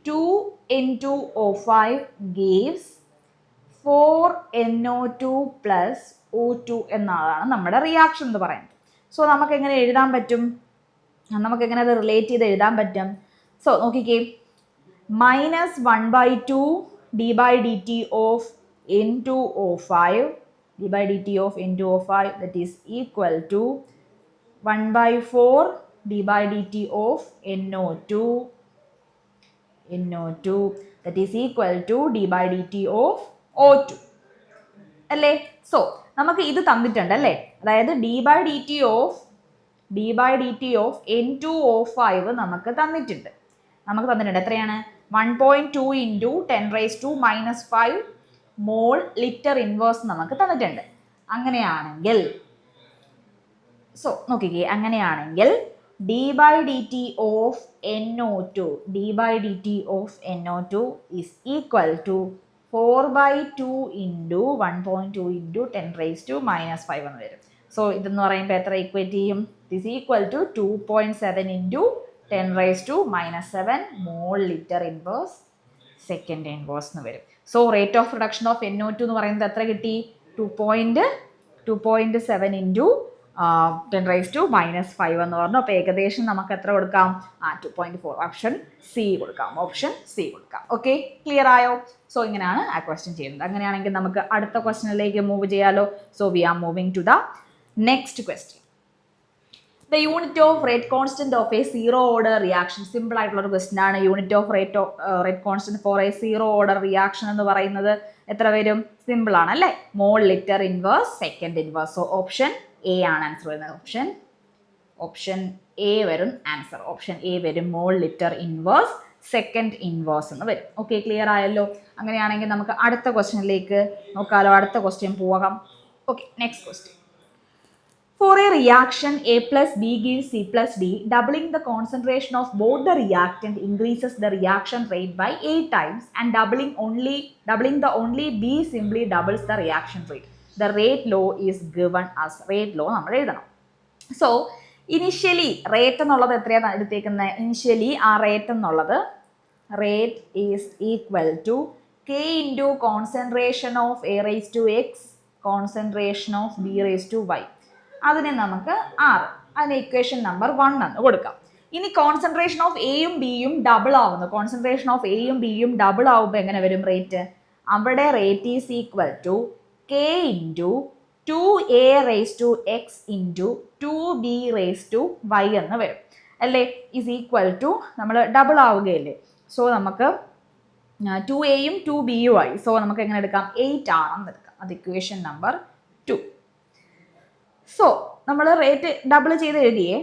2N2O5 gives 4NO2 plus O2 എന്നതാണ് നമ്മുടെ reaction എന്ന് പറയുന്നത്. So നമുക്ക് എങ്ങനെ എഴുതാൻ പറ്റും? നമുക്ക് എങ്ങനെ അത് റിലേറ്റ് ചെയ്ത് എഴുതാൻ പറ്റും? സോ നോക്കിക്കേ, minus 1/2 d by dt of N2O5 d by dt of N2O5 that is equal to 1/4 d by dt of NO2 that is equal to d by dt of O2 അല്ലേ. So നമുക്ക് ഇത് തന്നിട്ടുണ്ട് അല്ലേ, അതായത് d by dt of N2O5 നമുക്ക് തന്നിട്ടുണ്ട്. എത്രയാണ്? 1.2 into 10 raise to minus 5 mole litre inverse നമുക്ക് തന്നിട്ടുണ്ട്. അങ്ങനെയാണെങ്കിൽ സോ നോക്കിക്കേ, അങ്ങനെയാണെങ്കിൽ d by dt of NO2 is equal to 4/2 into 1.2 into 10 raise to minus 5 എന്ന് വരും. സോ ഇതെന്ന് പറയുമ്പോൾ എത്ര ഇക്വേറ്റ് ചെയ്യും? Is equal to 2.7 into 10 raised to minus 7 mole liter inverse second inverse എന്ന് വരും. So rate of reduction of NO2 എന്ന് പറയുന്നത് എത്ര കിട്ടി? 2.7 ഇൻറ്റു 10 raised to minus 5 എന്ന് പറഞ്ഞു. അപ്പോൾ ഏകദേശം നമുക്ക് എത്ര കൊടുക്കാം? 2.4. ഓപ്ഷൻ സി കൊടുക്കാം. ഓക്കെ, ക്ലിയർ ആയോ? സോ ഇങ്ങനെയാണ് ആ ക്വസ്റ്റ്യൻ ചെയ്യുന്നത്. അങ്ങനെയാണെങ്കിൽ നമുക്ക് അടുത്ത ക്വസ്റ്റ്യനിലേക്ക് മൂവ് ചെയ്യാലോ. So we are moving to the next question. The unit of rate constant of a zero order reaction. Simple ആയിട്ടുള്ള ഒരു ക്വസ്റ്റ്യൻ ആണ്. Unit of rate constant for a zero order reaction എന്ന് പറയുന്നത് എത്ര വരും? സിമ്പിൾ ആണ് അല്ലേ. Mole litre inverse second inverse. So option A ആണ് ആൻസർ വരുന്നത്. ഓപ്ഷൻ എ വരും ആൻസർ. ഓപ്ഷൻ എ വരും, mole litre inverse second inverse എന്ന് വരും. ഓക്കെ, ക്ലിയർ ആയല്ലോ? അങ്ങനെയാണെങ്കിൽ നമുക്ക് അടുത്ത ക്വസ്റ്റ്യനിലേക്ക് നോക്കാലോ. അടുത്ത ക്വസ്റ്റ്യൻ പോകാം. Okay, next question. For a reaction A plus B gives C plus D, doubling the concentration of both the reactant increases the reaction rate by 8 times, and doubling the only B simply doubles the reaction rate. The rate law is given as rate law നമ്മൾ എഴുതണം. So initially rate എന്നുള്ളത് എത്രയാണ് എടുത്തേക്കുന്നത്? Initially ആ rate എന്നുള്ളത് rate is equal to K into concentration of A raised to X, concentration of B raised to Y. അതിനെ നമുക്ക് 6, അതിന് ഇക്വേഷൻ നമ്പർ 1 എന്ന് കൊടുക്കാം. ഇനി കോൺസെൻട്രേഷൻ ഓഫ് എയും ബിയും ഡബിൾ ആവുന്നു. കോൺസെൻട്രേഷൻ ഓഫ് എയും ബിയും ഡബിൾ ആവുമ്പോൾ എങ്ങനെ വരും റേറ്റ്? അവിടെ rate is equal to K into 2a raised to x into 2b raised to y എന്ന് വരും അല്ലേ? ഈസ് ഈക്വൽ ടു നമ്മൾ ഡബിൾ ആവുകയല്ലേ. സോ നമുക്ക് 2aയും 2bയും ആയി. സോ നമുക്ക് എങ്ങനെ എടുക്കാം? 8r എന്ന് എടുക്കാം. അത് ഇക്വേഷൻ നമ്പർ 2. സോ നമ്മൾ റേറ്റ് ഡബിൾ ചെയ്ത് എഴുതിയേ.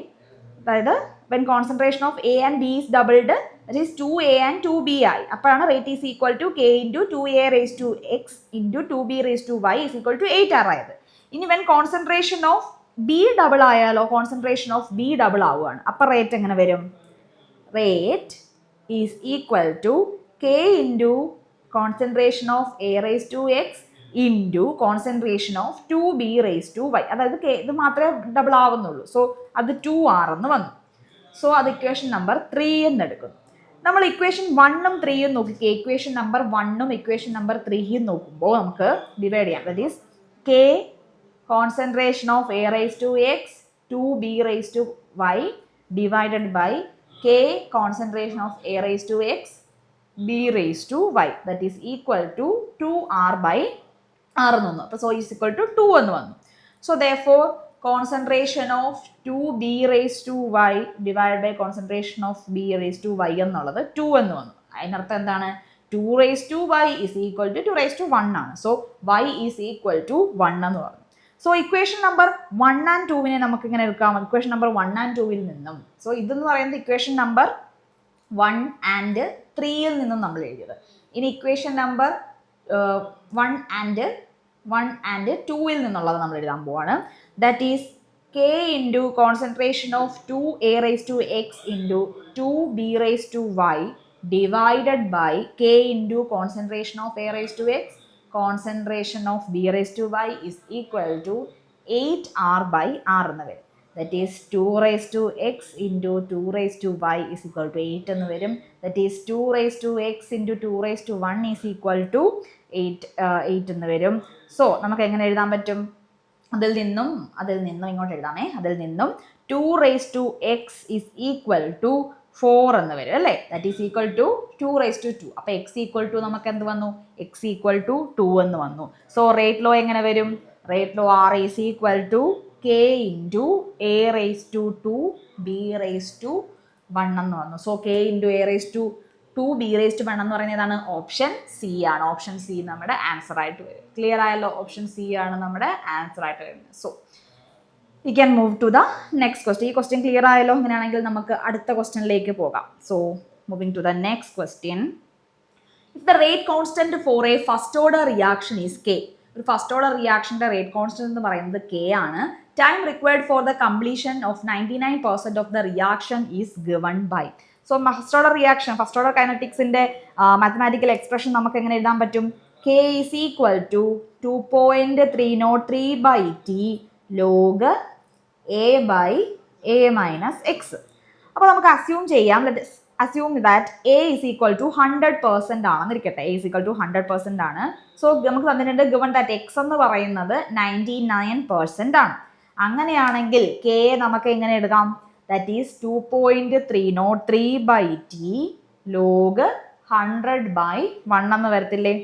അതായത് when concentration of A and B is doubled, that is 2a and 2b ആയി. അപ്പോഴാണ് rate is equal to K into 2a raise to X into 2b raise to Y is equal to 8r ആയത്. ഇനി when concentration of B double ആയാലോ? Concentration of B double ആവുകയാണ്. അപ്പോൾ rate എങ്ങനെ വരും? Rate is equal to K into concentration of A raise to X into concentration of 2b raise to Y. അതായത് ഇത് മാത്രമേ ഡബിൾ ആവുന്നുള്ളൂ. സോ അത് 2r എന്ന് വന്നു. സോ അത് ഇക്വേഷൻ നമ്പർ 3 എന്ന് എടുക്കുന്നു. നമ്മൾ ഇക്വേഷൻ 1ഉം 3ഉം നോക്കിക്കേ. ഇക്വേഷൻ നമ്പർ 1ഉം ഇക്വേഷൻ നമ്പർ 3ഉം നോക്കുമ്പോൾ നമുക്ക് ഡിവൈഡ് ചെയ്യാം. That is K concentration of A raise to X 2b raise to Y divided by K concentration of A raise to X b raise to Y, that is equal to 2r by r എന്ന് വന്നു. അപ്പോൾ so is equal to 2 എന്ന് വന്നു. So therefore concentration of 2b raise to Y divide by concentration of b raise to Y എന്നുള്ളത് 2 എന്ന് വന്നു. അതിനർത്ഥം എന്താണ്? 2 raise to Y is equal to 2 raise to 1 ആണ്. So y is equal to 1 എന്ന് പറഞ്ഞു. സോ ഇക്വേഷൻ നമ്പർ 1 ആൻഡ് 2വിനെ നമുക്ക് ഇങ്ങനെ എടുക്കാം. ഇക്വേഷൻ നമ്പർ 1 ആൻഡ് 2വിൽ നിന്നും, സോ ഇതെന്ന് പറയുന്നത് ഇക്വേഷൻ നമ്പർ 1 ആൻഡ് 3യിൽ നിന്നും നമ്മൾ എഴുതിയത്. ഇനി ഇക്വേഷൻ നമ്പർ 1 ആൻഡ് 2വിൽ നിന്നുള്ളത് നമ്മൾ എഴുതാൻ പോവാണ്. That is K into concentration of 2a raise to X into 2b raise to Y divided by K into concentration of A raise to X concentration of B raise to Y is equal to 8r by r എന്ന് വരും. That is 2 raise to X into 2 raise to Y is equal to 8 എന്ന് വരും. That is 2 raise to X into 2 raise to 1 is equal to 8 എന്ന് വരും. So നമുക്ക് എങ്ങനെ എഴുതാൻ പറ്റും? അതിൽ നിന്നും ഇങ്ങോട്ട് എഴുതാമേ. അതിൽ നിന്നും 2 raise to X is equal to 4 എന്ന് വരും അല്ലേ? That is equal to 2 raise to 2. അപ്പോൾ എക്സ് ഈക്വൽ ടു നമുക്ക് എന്ത് വന്നു? എക്സ് ഈക്വൽ ടു 2 എന്ന് വന്നു. സോ റേറ്റ് ലോ എങ്ങനെ വരും? Rate law R is equal to K into A raise to 2 B raise to 1 എന്ന് വന്നു. So K into A raise to 2 B raise to 1 എന്ന് പറയുന്നത് ഏതാണ്? ഓപ്ഷൻ സി ആണ്. ഓപ്ഷൻ സി നമ്മുടെ ആൻസർ ആയിട്ട് വരും. ക്ലിയർ ആയല്ലോ? ഓപ്ഷൻ സി ആണ് നമ്മുടെ ആൻസർ ആയിട്ട് വരുന്നത്. So we can move to the next question. ഈ ക്വസ്റ്റ്യൻ ക്ലിയർ ആയല്ലോ? അങ്ങനെയാണെങ്കിൽ നമുക്ക് അടുത്ത ക്വസ്റ്റ്യനിലേക്ക് പോകാം. So moving to the next question. If the rate constant for a first order reaction is k. ഒരു ഫസ്റ്റ് ഓർഡർ റിയാക്ഷൻ്റെ റേറ്റ് കോൺസ്റ്റന്റ് എന്ന് പറയുന്നത് കെ ആണ്. Time required for the completion of 99% of the reaction is given by. So first order reaction, first order കൈനറ്റിക്സിന്റെ mathematical expression നമുക്ക് എങ്ങനെ എഴുതാൻ പറ്റും? K is equal to 2.303 by T log A by A minus X. അപ്പോൾ നമുക്ക് assume ചെയ്യാം, assume that A is equal to 100% ആണെന്നിരിക്കട്ടെ. A is equal to 100% ആണ്. സോ നമുക്ക് തന്നിട്ടുണ്ട് ഗിവൺ ദാറ്റ് എക്സ് എന്ന് പറയുന്നത് 99% ആണ്. അങ്ങനെയാണെങ്കിൽ കെ നമുക്ക് എങ്ങനെ എടുക്കാം? That is 2.303 by T log 100 by 1 എന്ന് വരത്തില്ലേ?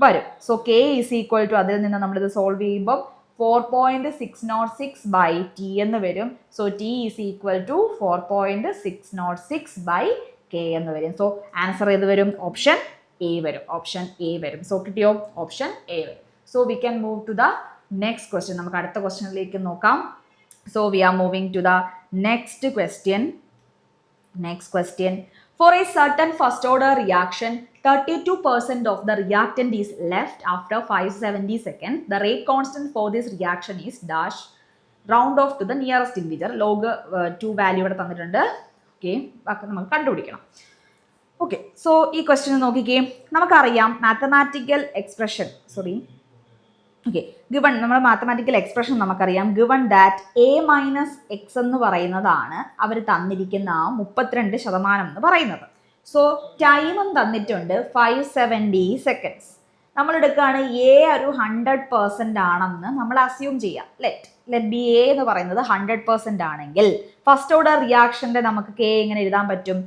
വരും. So K is equal to, അതിൽ നിന്ന് നമ്മളിത് സോൾവ് ചെയ്യുമ്പോൾ 4.606 ബൈ ടി എന്ന് വരും. So T is equal to 4.606 by K എന്ന് വരും. സോ ആൻസർ ഏത് വരും? ഓപ്ഷൻ എ വരും. ഓപ്ഷൻ എ വരും. സോ കിട്ടിയോ? ഓപ്ഷൻ എ വരും. So we can move to the next question. നമുക്ക് അടുത്ത ക്വസ്റ്റ്യനിലേക്ക് നോക്കാം. So we are moving to the next question. Next question. For a certain first order reaction, 32% of the reactant is left after 570 seconds. The rate constant for this reaction is dash. Round of two the nearest integer. Log 2 value ഇവിടെ തന്നിട്ടുണ്ട്. Okay, ബാക്കി നമുക്ക് കണ്ടുപിടിക്കണം. Okay, so ഈ question നോക്കിക്കേ. നമുക്കറിയാം mathematical expression okay given നമ്മുടെ mathematical expression നമുക്കറിയാം. Given that A minus X എന്ന് പറയുന്നതാണ് അവർ തന്നിരിക്കുന്ന ആ 32% എന്ന് പറയുന്നത്. സോ ടൈമും തന്നിട്ടുണ്ട് 570 seconds. നമ്മൾ എടുക്കുകയാണ് എ ഒരു 100% ആണെന്ന് നമ്മൾ അസ്യൂം ചെയ്യാം. ലെറ്റ് ബി എ എന്ന് പറയുന്നത് 100% ആണെങ്കിൽ ഫസ്റ്റ് ഓർഡർ റിയാക്ഷന്റെ നമുക്ക് കെ എങ്ങനെ എഴുതാൻ പറ്റും?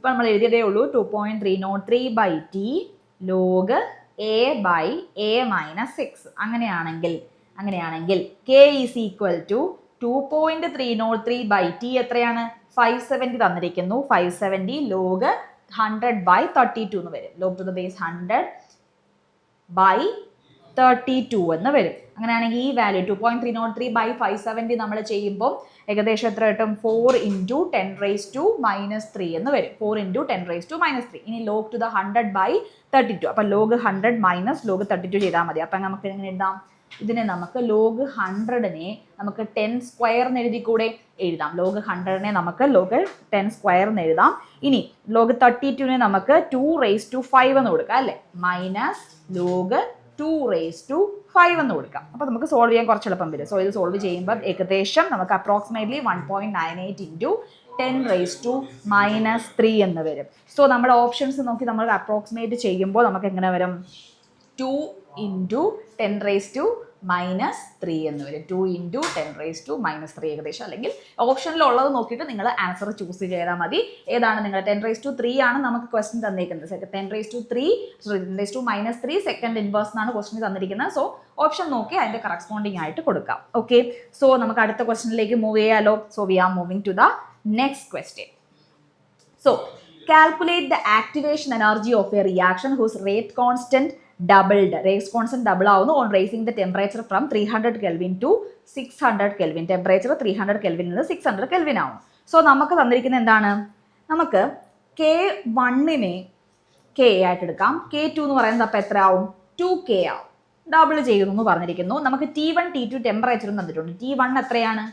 നമ്മൾ എഴുതിയതേ ഉള്ളൂ. 2.303/t log a by a minus 6. അങ്ങനെയാണെങ്കിൽ k is equal to 2.303/t എത്രയാണ്? 570 തന്നിരിക്കുന്നു. 570 log 100/32 എന്ന് വരും. log to the base 100/32 എന്ന് വരും. അങ്ങനെയാണെങ്കിൽ ഈ വാല്യൂ 2.303/570 നമ്മൾ ചെയ്യുമ്പോൾ ഏകദേശം എത്ര കിട്ടും? 4 × 10⁻³ എന്ന് വരും. 4 × 10⁻³ ഇനി log to the 100/32. അപ്പം log 100 മൈനസ് log 32 ചെയ്താൽ മതി. അപ്പം നമുക്ക് എങ്ങനെ എഴുതാം? ഇതിനെ നമുക്ക് log 100നെ നമുക്ക് 10² എന്ന് എഴുതിക്കൂടെ? എഴുതാം. log 100നെ നമുക്ക് log 10² എന്ന് എഴുതാം. ഇനി log 32നെ നമുക്ക് 2⁵5 എന്ന് കൊടുക്കാം അല്ലേ? മൈനസ് log 2⁵5 എന്ന് കൊടുക്കാം. അപ്പോൾ നമുക്ക് സോൾവ് ചെയ്യാൻ കുറച്ച് എളുപ്പം വരും. സോ ഇത് സോൾവ് ചെയ്യുമ്പോൾ ഏകദേശം നമുക്ക് അപ്രോക്സിമേറ്റ്ലി 1.98 × 10⁻³ എന്ന് വരും. സോ നമ്മുടെ ഓപ്ഷൻസ് നോക്കി നമ്മൾ അപ്രോക്സിമേറ്റ് ചെയ്യുമ്പോൾ നമുക്ക് എങ്ങനെ വരും? 2 × 10⁻³ എന്ന് വരും. 2 × 10⁻³ ഏകദേശം. അല്ലെങ്കിൽ ഓപ്ഷനിലുള്ളത് നോക്കിയിട്ട് നിങ്ങൾ ആൻസർ ചൂസ് ചെയ്താൽ മതി. ഏതാണ് നിങ്ങൾ? 10⁻³ ആണ് നമുക്ക് ക്വസ്റ്റ്യൻ തന്നിരിക്കുന്നത്. 10⁻³ സെക്കൻഡ് ഇൻവേഴ്സ് എന്നാണ് ക്വസ്റ്റ്യൻ തന്നിരിക്കുന്നത്. സോ ഓപ്ഷൻ നോക്കി അതിന്റെ കറസ്പോണ്ടിങ് ആയിട്ട് കൊടുക്കാം. ഓക്കെ, സോ നമുക്ക് അടുത്ത ക്വസ്റ്റ്യനിലേക്ക് മൂവ് ചെയ്യാലോ. So we are moving to the next question. So calculate the activation energy of a reaction whose rate constant double ആവുന്നു on raising the temperature from 300 Kelvin to 600 Kelvin. Temperature 300 Kelvin നിന്ന് 600 Kelvin ആവും. So നമുക്ക് തന്നിരിക്കുന്ന എന്താണ്? നമുക്ക് K1നെ K ആയിട്ട് എടുക്കാം. K2 എന്ന് പറയുന്നത് അപ്പം എത്ര ആവും? 2K ആവും. ഡബിൾ ചെയ്യുന്നു എന്ന് പറഞ്ഞിരിക്കുന്നു. നമുക്ക് T1 T2 ടെമ്പറേച്ചറും തന്നിട്ടുണ്ട്. T1 എത്രയാണ്?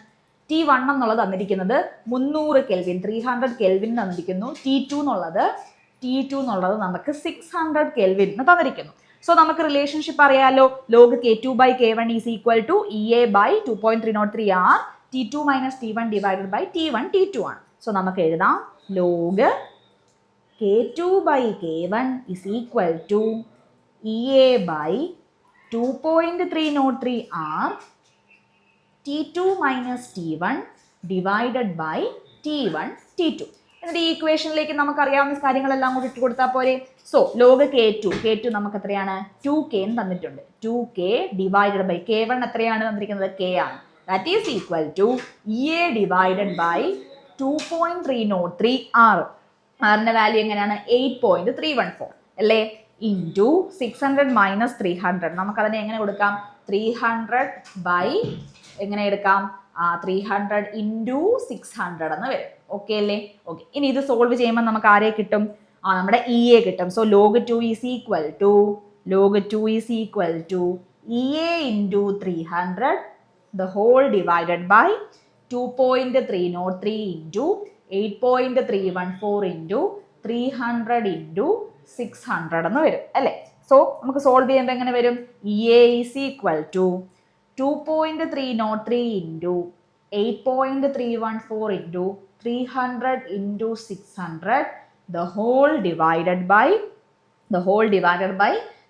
T1 എന്നുള്ളത് തന്നിരിക്കുന്നത് 300 Kelvin 300 Kelvin തന്നിരിക്കുന്നു. T2 എന്നുള്ളത് നമുക്ക് 600 Kelvin എന്ന് തന്നിരിക്കുന്നു. സോ നമുക്ക് റിലേഷൻഷിപ്പ് അറിയാലോ. log K2/K1 is equal to EA/2.303R T2 - T1 divided by T1 T2 ആണ്. സോ നമുക്ക് എഴുതാം log K2/K1 is equal to EA/2.303R T2 - T1 divided by T1 T2. എന്നിട്ട് ഈ ഇക്വേഷനിലേക്ക് നമുക്കറിയാവുന്ന കാര്യങ്ങളെല്ലാം കൂടി ഇട്ട് കൊടുത്താൽ പോരെ. സോ log K2 നമുക്ക് എത്രയാണ്? 2K എന്ന് തന്നിട്ടുണ്ട്. 2K ഡിവൈഡഡ് ബൈ K1 എത്രയാണ് തന്നിരിക്കുന്നത്? K ആണ്. That is equal to EA divided by 2.303R. ആറിന്റെ വാല്യൂ എങ്ങനെയാണ്? 8.314 അല്ലേ? ഇൻറ്റു 600 - 300. നമുക്കതിനെ എങ്ങനെ കൊടുക്കാം? 300 ബൈ എങ്ങനെ എടുക്കാം? 300 × 600 എന്ന് വരും. ഓക്കെ അല്ലേ? ഓക്കെ, ഇനി ഇത് സോൾവ് ചെയ്യുമ്പോൾ നമുക്ക് ആരെ കിട്ടും? നമ്മുടെ EA കിട്ടും. So log 2 is equal to EA × 300 the whole divided by 2.303 × 8.314 × 300 × 600 എന്ന് വരും അല്ലേ? സോ നമുക്ക് സോൾവ് ചെയ്യുമ്പോൾ എങ്ങനെ വരും? EA is equal to 2.303 × 8.314 × 300 × 600 the whole divided by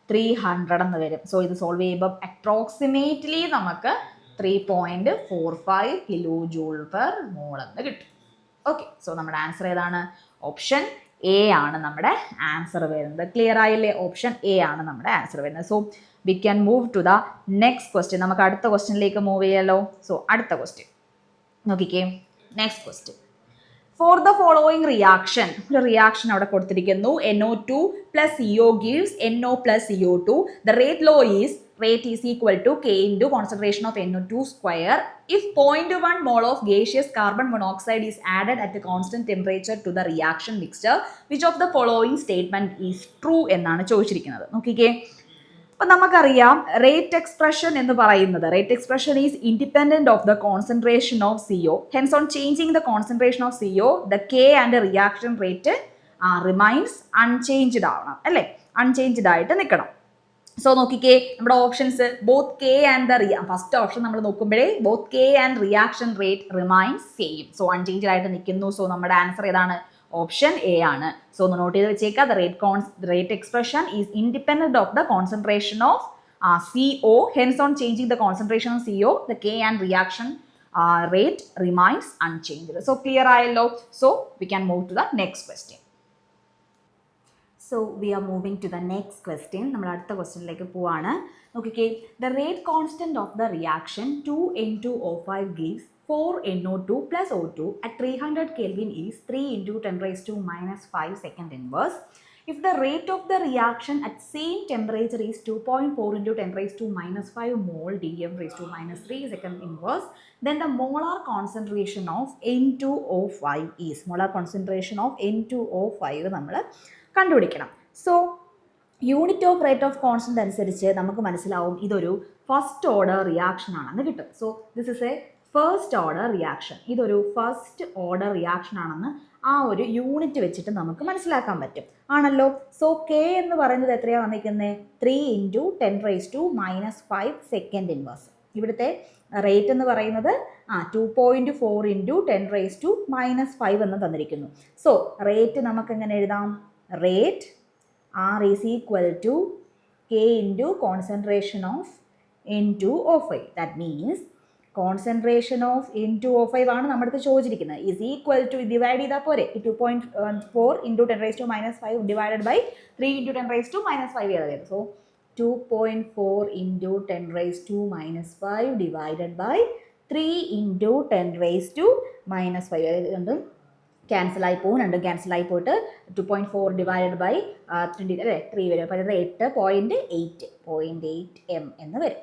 300 എന്ന് വരും. സോ ഇത് സോൾവ് ചെയ്യുമ്പോൾ അപ്രോക്സിമേറ്റ്ലി നമുക്ക് 3.45 kJ/mol എന്ന് കിട്ടും. ഓക്കെ, സോ നമ്മുടെ ആൻസർ ഏതാണ്? ഓപ്ഷൻ എ ആണ് നമ്മുടെ ആൻസർ വരുന്നത്. ക്ലിയർ ആയില്ലേ? ഓപ്ഷൻ എ ആണ് നമ്മുടെ ആൻസർ വരുന്നത്. So we can move to the next question. നമുക്ക് അടുത്ത ക്വസ്റ്റ്യനിലേക്ക് മൂവ് ചെയ്യാലോ. സോ അടുത്ത ക്വസ്റ്റ്യൻ നോക്കിക്കേ. Next question. For the following reaction, ഒരു റിയാക്ഷൻ അവിടെ കൊടുത്തിരിക്കുന്നു. NO2 + CO gives NO + CO2. The rate is equal to K into concentration of NO2 square if 0.1 mole of gaseous carbon monoxide is added at a constant temperature to the reaction mixture. Which of the following statement is true എന്നാണ് ചോദിച്ചിരിക്കുന്നത്. നോക്കിക്കേ, അപ്പം നമുക്കറിയാം rate expression എന്ന് പറയുന്നത്, rate expression is independent of the concentration of CO. Hence on changing the concentration of CO, the K and reaction rate remains unchanged ആവണം അല്ലേ, unchanged ആയിട്ട് നിൽക്കണം. സോ നോക്കിക്കേ, നമ്മുടെ options both K and the first option നമ്മൾ നോക്കുമ്പോഴേ both K and reaction rate remains same. So unchanged ആയിട്ട് നിൽക്കുന്നു. സോ നമ്മുടെ ആൻസർ ഏതാണ്? ഓപ്ഷൻ എ ആണ്. സോ ഒന്ന് നോട്ട് ചെയ്ത് വെച്ചേക്കാം. The rate expression is independent of the concentration of CO. Hence on changing the concentration of CO, the K and reaction rate remains unchanged. So clear ayallo. So we can move to the next question. So we are moving to the next question. നമ്മൾ അടുത്ത ക്വസ്റ്റ്യനിലേക്ക് പോവാണ്. നോക്കിക്കേ, the rate constant of the reaction 2N2O5 gives 4NO2 plus O2 at 300 Kelvin is 3 into 10 raised to minus 5 second inverse. If the rate of the reaction at same temperature is 2.4 into 10 raised to minus 5 mole dm raised to minus 3 second inverse, then the molar concentration of N2O5 is. Molar concentration of N2O5 നമ്മൾ കണ്ടുപിടിക്കണം. So unit of rate of constant അനുസരിച്ച് നമുക്ക് മനസ്സിലാവും ഇതൊരു first order reaction ആണെന്ന് കിട്ടും. So this is A first order reaction. ഇതൊരു first order reaction ആണെന്ന് ആ ഒരു യൂണിറ്റ് വെച്ചിട്ട് നമുക്ക് മനസ്സിലാക്കാൻ പറ്റും ആണല്ലോ. സോ K എന്ന് പറയുന്നത് എത്രയാണ് വന്നിരിക്കുന്നത്? 3 into 10 raised to minus 5 second inverse. ഇവിടുത്തെ റേറ്റ് എന്ന് പറയുന്നത് 2.4 into 10 raised to minus 5 എന്ന് തന്നിരിക്കുന്നു. സോ റേറ്റ് നമുക്ക് എങ്ങനെ എഴുതാം? Rate R is equal to K into concentration of N2O5. That means concentration of N2O5 ആണ് നമ്മുടെ അടുത്ത് ചോദിച്ചിരിക്കുന്നത്. is equal to ഡിവൈഡ് ചെയ്താൽ പോരെ, 2.4 into 10 raised to minus 5 divided by 3 into 10 raised to minus 5 ചെയ്താൽ. So 2.4 into 10 raised to minus 5 divided by 3 into 10 raised to minus 5. രണ്ടും cancel ആയി പോകും, രണ്ടും ക്യാൻസൽ ആയി പോയിട്ട് 2.4 ഡിവൈഡഡ് ബൈ 3 അല്ലേ 3 വരും. അപ്പോൾ 8.8 m എന്ന് വരും.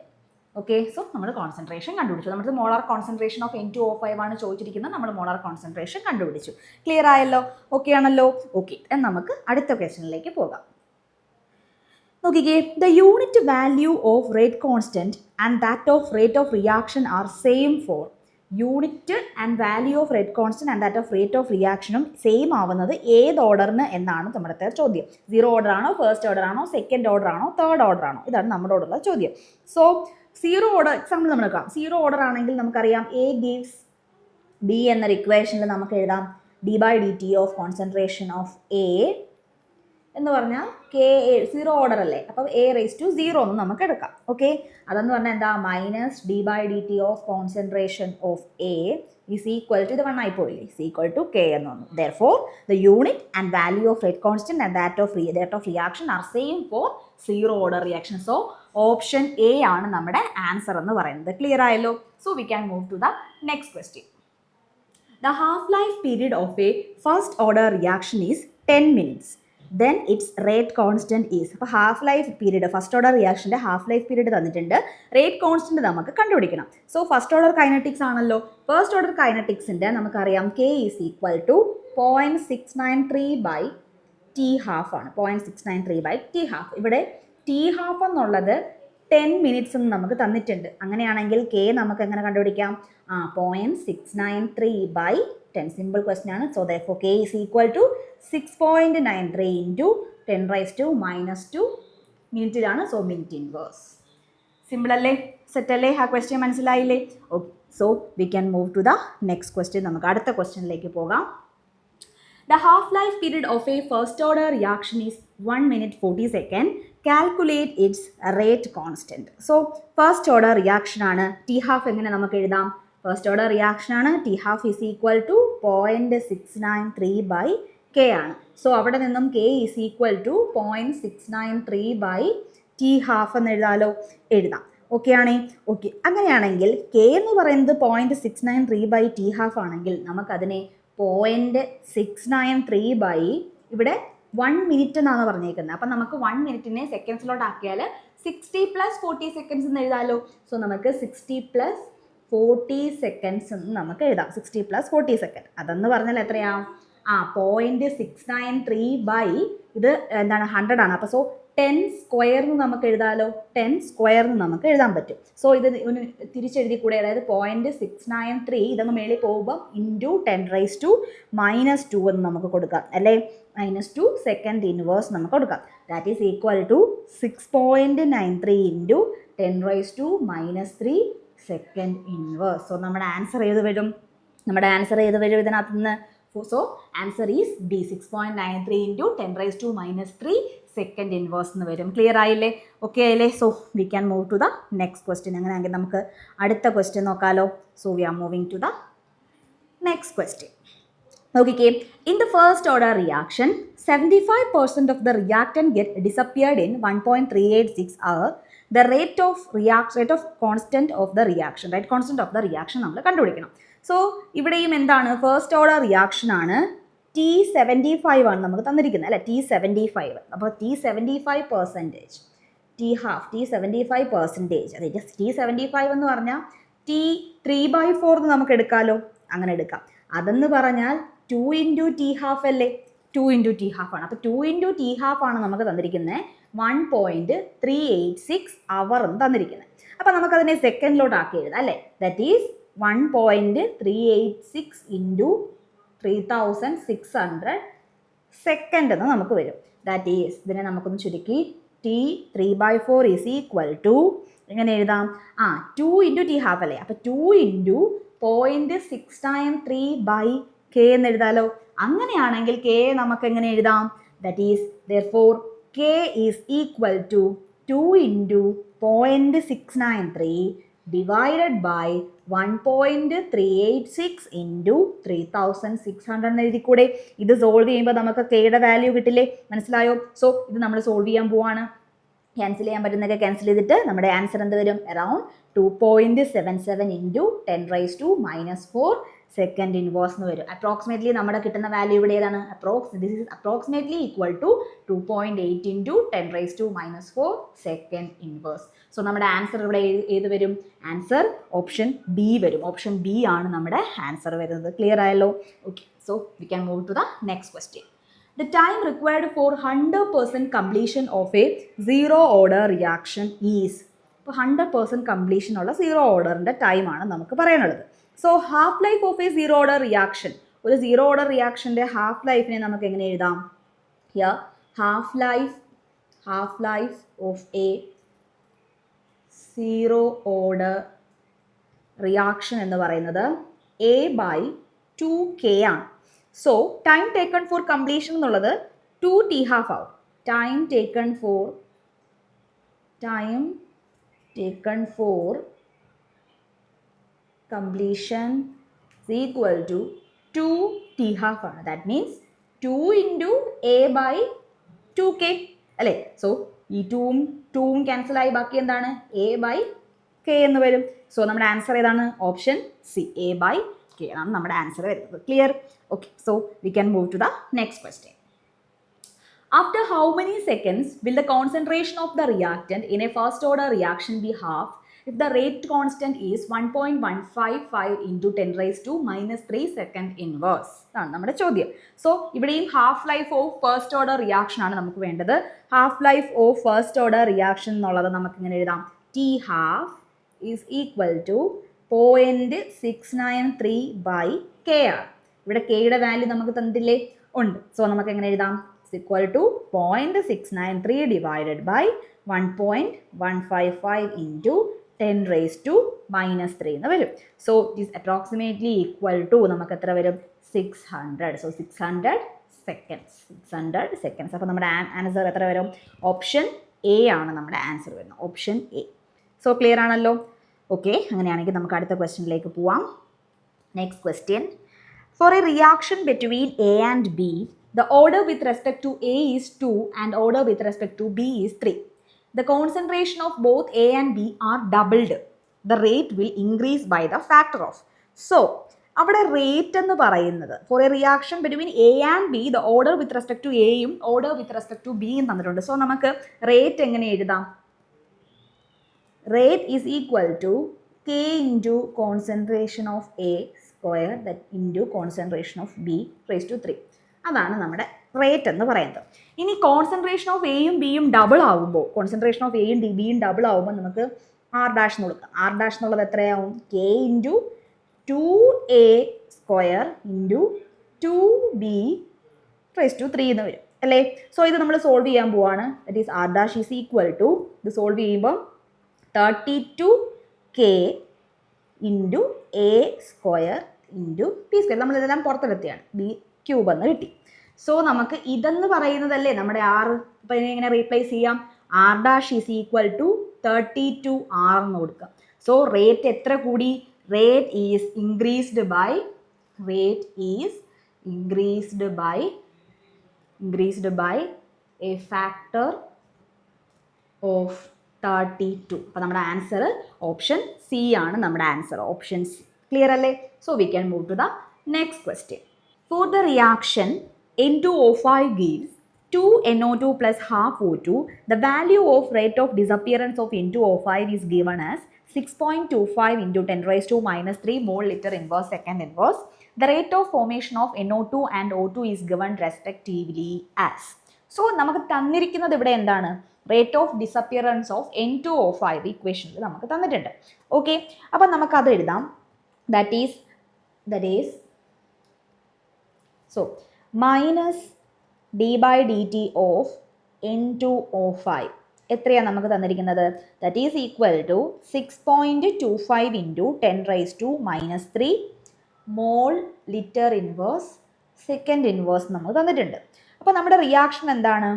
ഓക്കെ, സോ നമ്മൾ കോൺസെൻട്രേഷൻ കണ്ടുപിടിച്ചു. നമ്മുടെ മോളാർ കോൺസെൻട്രേഷൻ ഓഫ് N2O5 ആണ് ചോദിച്ചിരിക്കുന്നത്. നമ്മൾ മോളാർ കോൺസെൻട്രേഷൻ കണ്ടുപിടിച്ചു. ക്ലിയർ ആയല്ലോ? ഓക്കെ ആണല്ലോ? ഓക്കെ, നമുക്ക് അടുത്ത ക്വസ്റ്റ്യനിലേക്ക് പോകാം. നോക്കിക്കേ, the unit value of rate constant and that of rate of reaction are same for. Unit and value of rate constant and that of rate of റിയാക്ഷനും same ആവുന്നത് ഏത് ഓർഡറിന് എന്നാണ് നമ്മുടെ ചോദ്യം. 0 ഓർഡർ ആണോ, ഫസ്റ്റ് ഓർഡർ ആണോ, സെക്കൻഡ് ഓർഡർ ആണോ, തേർഡ് ഓർഡർ ആണോ? ഇതാണ് നമ്മുടെ ഓർഡറുള്ള ചോദ്യം. സോ 0 ഓർഡർ എക്സാമ്പിൾ നമ്മൾ എടുക്കാം. 0 ഓർഡർ ആണെങ്കിൽ നമുക്കറിയാം A gives B എന്നൊരു ഇക്വേഷനിൽ നമുക്ക് എഴുതാം d/dt of concentration of A എന്ന് പറഞ്ഞാൽ K 0 ഓർഡർ അല്ലേ, അപ്പോൾ A raised to 0 എന്ന് നമുക്ക് എടുക്കാം. ഓക്കെ, അതെന്ന് പറഞ്ഞാൽ എന്താ? Minus d/dt of concentration of A is equal to ഇത് 1 ആയി പോയില്ലേ, is equal to K എന്ന് വന്നു. Therefore the unit and value of rate constant and that of reaction are same for 0 order reaction. So option A ആണ് നമ്മുടെ answer എന്ന് പറയുന്നത്. Clear ആയല്ലോ? So we can move to the next question. The half-life period of a first order reaction is 10 minutes. Then its rate constant is. അപ്പോൾ half life period first order റിയാക്ഷൻ്റെ half life period തന്നിട്ടുണ്ട്. Rate constant നമുക്ക് കണ്ടുപിടിക്കണം. So first order kinetics ആണല്ലോ. First order കൈനറ്റിക്സിൻ്റെ നമുക്കറിയാം K is equal to 0.693 by T half ആണ്. 0.693 by T half. ഇവിടെ T half എന്നുള്ളത് 10 minutes എന്ന് നമുക്ക് തന്നിട്ടുണ്ട്. അങ്ങനെയാണെങ്കിൽ K നമുക്ക് എങ്ങനെ കണ്ടുപിടിക്കാം? 0.693 by 10. സിമ്പിൾ ക്വസ്റ്റ്യൻ ആണ്. So therefore K is equal to 6.93 into 10 raised to minus 2 മിനിറ്റിലാണ്. So minute inverse. സിമ്പിൾ അല്ലേ? സെറ്റ് അല്ലേ? ആ ക്വസ്റ്റ്യൻ മനസ്സിലായില്ലേ? Okay, so we can move to the next question. നമുക്ക് അടുത്ത ക്വസ്റ്റ്യനിലേക്ക് പോകാം. The half-life period of a first-order reaction is 1 minute 40 seconds. Calculate its rate constant. So first-order reaction ആണ്. T half എങ്ങനെ നമുക്ക് എഴുതാം? first-order reaction ആണ്. T half is equal to 0.693 by K ആണ്. സോ അവിടെ നിന്നും K is equal to 0.693 by T half എന്ന് എഴുതാലോ? എഴുതാം. ഓക്കെ ആണേ? ഓക്കെ, അങ്ങനെയാണെങ്കിൽ K എന്ന് പറയുന്നത് 0.693 by T half ആണെങ്കിൽ നമുക്കതിനെ 0.693 by ഇവിടെ 1 മിനിറ്റ് എന്നാണ് പറഞ്ഞേക്കുന്നത്. അപ്പം നമുക്ക് 1 മിനിറ്റിനെ സെക്കൻഡ്സിലോട്ട് ആക്കിയാൽ 60 + 40 സെക്കൻഡ്സ് എന്ന് എഴുതാമല്ലോ. സോ നമുക്ക് 60 + 40 സെക്കൻഡ്സ് എന്ന് നമുക്ക് എഴുതാം. 60 + 40 സെക്കൻഡ് അതെന്ന് പറഞ്ഞാൽ എത്രയാണ്? 0.693 by ഇത് എന്താണ് 100 ആണ്. അപ്പോൾ സോ 10 സ്ക്വയർ എന്ന് നമുക്ക് എഴുതാമല്ലോ, 10 സ്ക്വയർ എന്ന് നമുക്ക് എഴുതാൻ പറ്റും. സോ ഇത് ഒന്ന് തിരിച്ചെഴുതി കൂടെ, അതായത് 0.693 ഇതങ്ങ് മേളിൽ പോകുമ്പോൾ ഇൻറ്റു 10⁻⁻2 എന്ന് നമുക്ക് കൊടുക്കാം അല്ലേ, -2 സെക്കൻഡ് ഇൻവേഴ്സ് നമുക്ക് കൊടുക്കാം. That is equal to 6.93 into 10⁻⁻3 second inverse. So നമ്മുടെ ആൻസർ ഏത് വരും? ഇതിനകത്ത് നിന്ന്? So answer is B, 6.93 into 10⁻⁻3 second inverse എന്ന് വരും. ക്ലിയർ ആയില്ലേ? ഓക്കെ ആയില്ലേ? So we can move to the next question. അങ്ങനെയാണെങ്കിൽ നമുക്ക് അടുത്ത ക്വസ്റ്റ്യൻ നോക്കാമല്ലോ. So we are moving to the next question. നോക്കിക്കേ, in the first order reaction 75% of the reactant get disappeared in 1.386 our. The rate of constant of the reaction, rate constant of the reaction നമ്മൾ കണ്ടുപിടിക്കണം. So ഇവിടെയും എന്താണ്, first order reaction ആണ്, T75 ആണ് നമുക്ക് തന്നിരിക്കുന്നത് അല്ലേ, T75. അപ്പോൾ T75%, T75%, അതായത് T75 എന്ന് പറഞ്ഞാൽ T3/4 എന്ന് നമുക്ക് എടുക്കാമല്ലോ, അങ്ങനെ എടുക്കാം. അതെന്ന് പറഞ്ഞാൽ 2 ഇൻറ്റു T½ അല്ലേ, 2 ഇൻറ്റു T½ ആണ്. അപ്പോൾ 2 ഇൻറ്റു T½ ആണ് നമുക്ക് തന്നിരിക്കുന്നത് 1.386 അവർ എന്ന് തന്നിരിക്കുന്നത്. അപ്പോൾ നമുക്കതിനെ സെക്കൻഡിലോട്ട് ആക്കി എഴുതാം അല്ലേ. ദാറ്റ് ഈസ് 1.386 ഇൻറ്റു 3600 സെക്കൻഡ് എന്ന് നമുക്ക് വരും. ദാറ്റ് ഈസ്, ഇതിനെ നമുക്കൊന്ന് ചുരുക്കി T3/4 ഈസ് ഈക്വൽ ടു, എങ്ങനെ എഴുതാം, 2 ഇൻറ്റു T½ അല്ലേ, അപ്പോൾ 2 ഇൻറ്റു 0.693/k എന്ന് എഴുതാമല്ലോ. അങ്ങനെയാണെങ്കിൽ K നമുക്ക് എങ്ങനെ എഴുതാം? That is therefore K is equal to 2 into 0.693 divided by 1.386 into 3600 എന്ന് എഴുതിക്കൂടെ? ഇത് സോൾവ് ചെയ്യുമ്പോൾ നമുക്ക് കെയുടെ വാല്യൂ കിട്ടില്ലേ? മനസ്സിലായോ? സോ ഇത് നമ്മൾ സോൾവ് ചെയ്യാൻ പോവാണ്. ക്യാൻസൽ ചെയ്യാൻ പറ്റുന്നതൊക്കെ ക്യാൻസൽ ചെയ്തിട്ട് നമ്മുടെ ആൻസർ എന്ത് വരും? അറൌണ്ട് 2.77 ഇൻറ്റു 10⁻⁻4 സെക്കൻഡ് ഇൻവേഴ്സ് എന്ന് വരും. അപ്രോക്സിമേറ്റ്ലി നമ്മുടെ കിട്ടുന്ന വാല്യൂ ഇവിടെ ഏതാണ്? This is approximately equal to 2.8 into 10⁻⁻4 second inverse. So നമ്മുടെ ആൻസർ ഇവിടെ ഏത് വരും? ആൻസർ ഓപ്ഷൻ ബി വരും. ഓപ്ഷൻ ബി ആണ് നമ്മുടെ ആൻസർ വരുന്നത്. ക്ലിയർ ആയല്ലോ? Okay, so we can move to the next question. The time required for 100% completion of a zero order reaction is. ഇപ്പോൾ 100% completion ഉള്ള സീറോ ഓർഡറിൻ്റെ ടൈമാണ് നമുക്ക് പറയാനുള്ളത്. So half life of A zero order reaction, ഒരു zero order റിയാക്ഷൻ്റെ half ലൈഫിനെ നമുക്ക് എങ്ങനെ എഴുതാം? Here half life of A zero order reaction എന്ന് പറയുന്നത് A/2K ആണ്. So time taken four completion എന്നുള്ളത് 2T½ ആവും. Time taken four completion is equal to 2T½ ആണ്. ദാറ്റ് മീൻസ് 2 ഇൻറ്റു A/2K അല്ലേ. സോ ഈ 2ഉം ക്യാൻസലായി, ബാക്കി എന്താണ്? A/K എന്ന് വരും. സോ നമ്മുടെ ആൻസർ ഏതാണ്? ഓപ്ഷൻ സി, A/K ആണ് നമ്മുടെ ആൻസർ വരുന്നത്. Clear? Okay, so we can move to the next question. After how many seconds will the concentration of the reactant in a first order reaction be half if the rate constant is 1.155 into 10⁻⁻3 second inverse? ആണ് നമ്മുടെ ചോദ്യം. So ഇവിടെയും half life of first order reaction ആണ് നമുക്ക് വേണ്ടത്. Half life of first order reaction എന്നുള്ളത് നമുക്ക് ഇങ്ങനെ എഴുതാം, T½ is equal to 0.693/K. ഇവിടെ കെയുടെ വാല്യൂ നമുക്ക് തന്നിട്ടില്ലേ? ഉണ്ട്. സോ നമുക്ക് എങ്ങനെ എഴുതാം? Equal to 0.693 divided by 1.155 into 10⁻⁻3 എന്ന് വരും. So it is approximately equal to നമുക്ക് എത്ര വരും? 600. So 600 seconds. അപ്പോൾ നമ്മുടെ ആൻസർ എത്ര വരും? ഓപ്ഷൻ എ ആണ് നമ്മുടെ ആൻസർ വരുന്നത്. Option A. സോ ക്ലിയർ ആണല്ലോ? ഓക്കെ, അങ്ങനെയാണെങ്കിൽ നമുക്ക് അടുത്ത ക്വസ്റ്റ്യനിലേക്ക് പോവാം. Next question. For a reaction between A and B, the order with respect to A is 2 and order with respect to B is 3. The concentration of both A and B are doubled. The rate will increase by the factor of. So, അവിടെ rate എന്ന് പറയുന്നത് for a reaction between A and B, the order with respect to എയും order with respect to ബിയും തന്നിട്ടുണ്ട്. So നമുക്ക് rate എങ്ങനെ എഴുതാം? Rate is equal to K into concentration of A square that into concentration of B raise to 3. അതാണ് നമ്മുടെ rate എന്ന് പറയുന്നത്. ഇനി കോൺസെൻട്രേഷൻ ഓഫ് എയും ബിയും ഡബിൾ ആകുമ്പോൾ, കോൺസെൻട്രേഷൻ ഓഫ് എയും ബിയും ഡബിൾ ആകുമ്പോൾ നമുക്ക് ആർ ഡാഷ് എന്ന് കൊടുക്കാം. ആർ ഡാഷ് എന്നുള്ളത് എത്രയാവും? K into 2a square into 2b⁻³ എന്ന് വരും അല്ലേ. സോ ഇത് നമ്മൾ സോൾവ് ചെയ്യാൻ പോവാണ്. That is R dash is equal to, ഇത് സോൾവ് ചെയ്യുമ്പോൾ 32k into a square into b². നമ്മളിതെല്ലാം പുറത്തെടുത്തിയാണ്, b³ എന്ന് കിട്ടി. സോ നമുക്ക് ഇതെന്ന് പറയുന്നതല്ലേ നമ്മുടെ ആർ. അപ്പോൾ ഇതിനെ എങ്ങനെ റീപ്ലേസ് ചെയ്യാം? R dash is equal to 32r എന്ന് കൊടുക്കാം. സോ റേറ്റ് എത്ര കൂടി? Rate is increased by a factor of 32. അപ്പോൾ നമ്മുടെ ആൻസർ ഓപ്ഷൻ സി ആണ് നമ്മുടെ ആൻസർ. Option C. ക്ലിയർ അല്ലേ? So we can move to the next question. For the reaction N2O5 gives 2NO2 plus half O2, the value of rate of disappearance of N2O5 is given as 6.25 into 10⁻³ mole liter inverse second inverse. The rate of formation of NO2 and O2 is given respectively as. So നമുക്ക് തന്നിരിക്കുന്നത് ഇവിടെ എന്താണ്? Rate of disappearance of N2O5 ഇക്വേഷനിൽ നമുക്ക് തന്നിട്ടുണ്ട്. Okay, അപ്പം നമുക്കത് എഴുതാം. That is so minus d/dt of N2O5 എത്രയാണ് നമുക്ക് തന്നിരിക്കുന്നത്? That is equal to 6.25 into 10⁻³ mole litre inverse second inverse നമുക്ക് തന്നിട്ടുണ്ട്. അപ്പോൾ നമ്മുടെ റിയാക്ഷൻ എന്താണ്?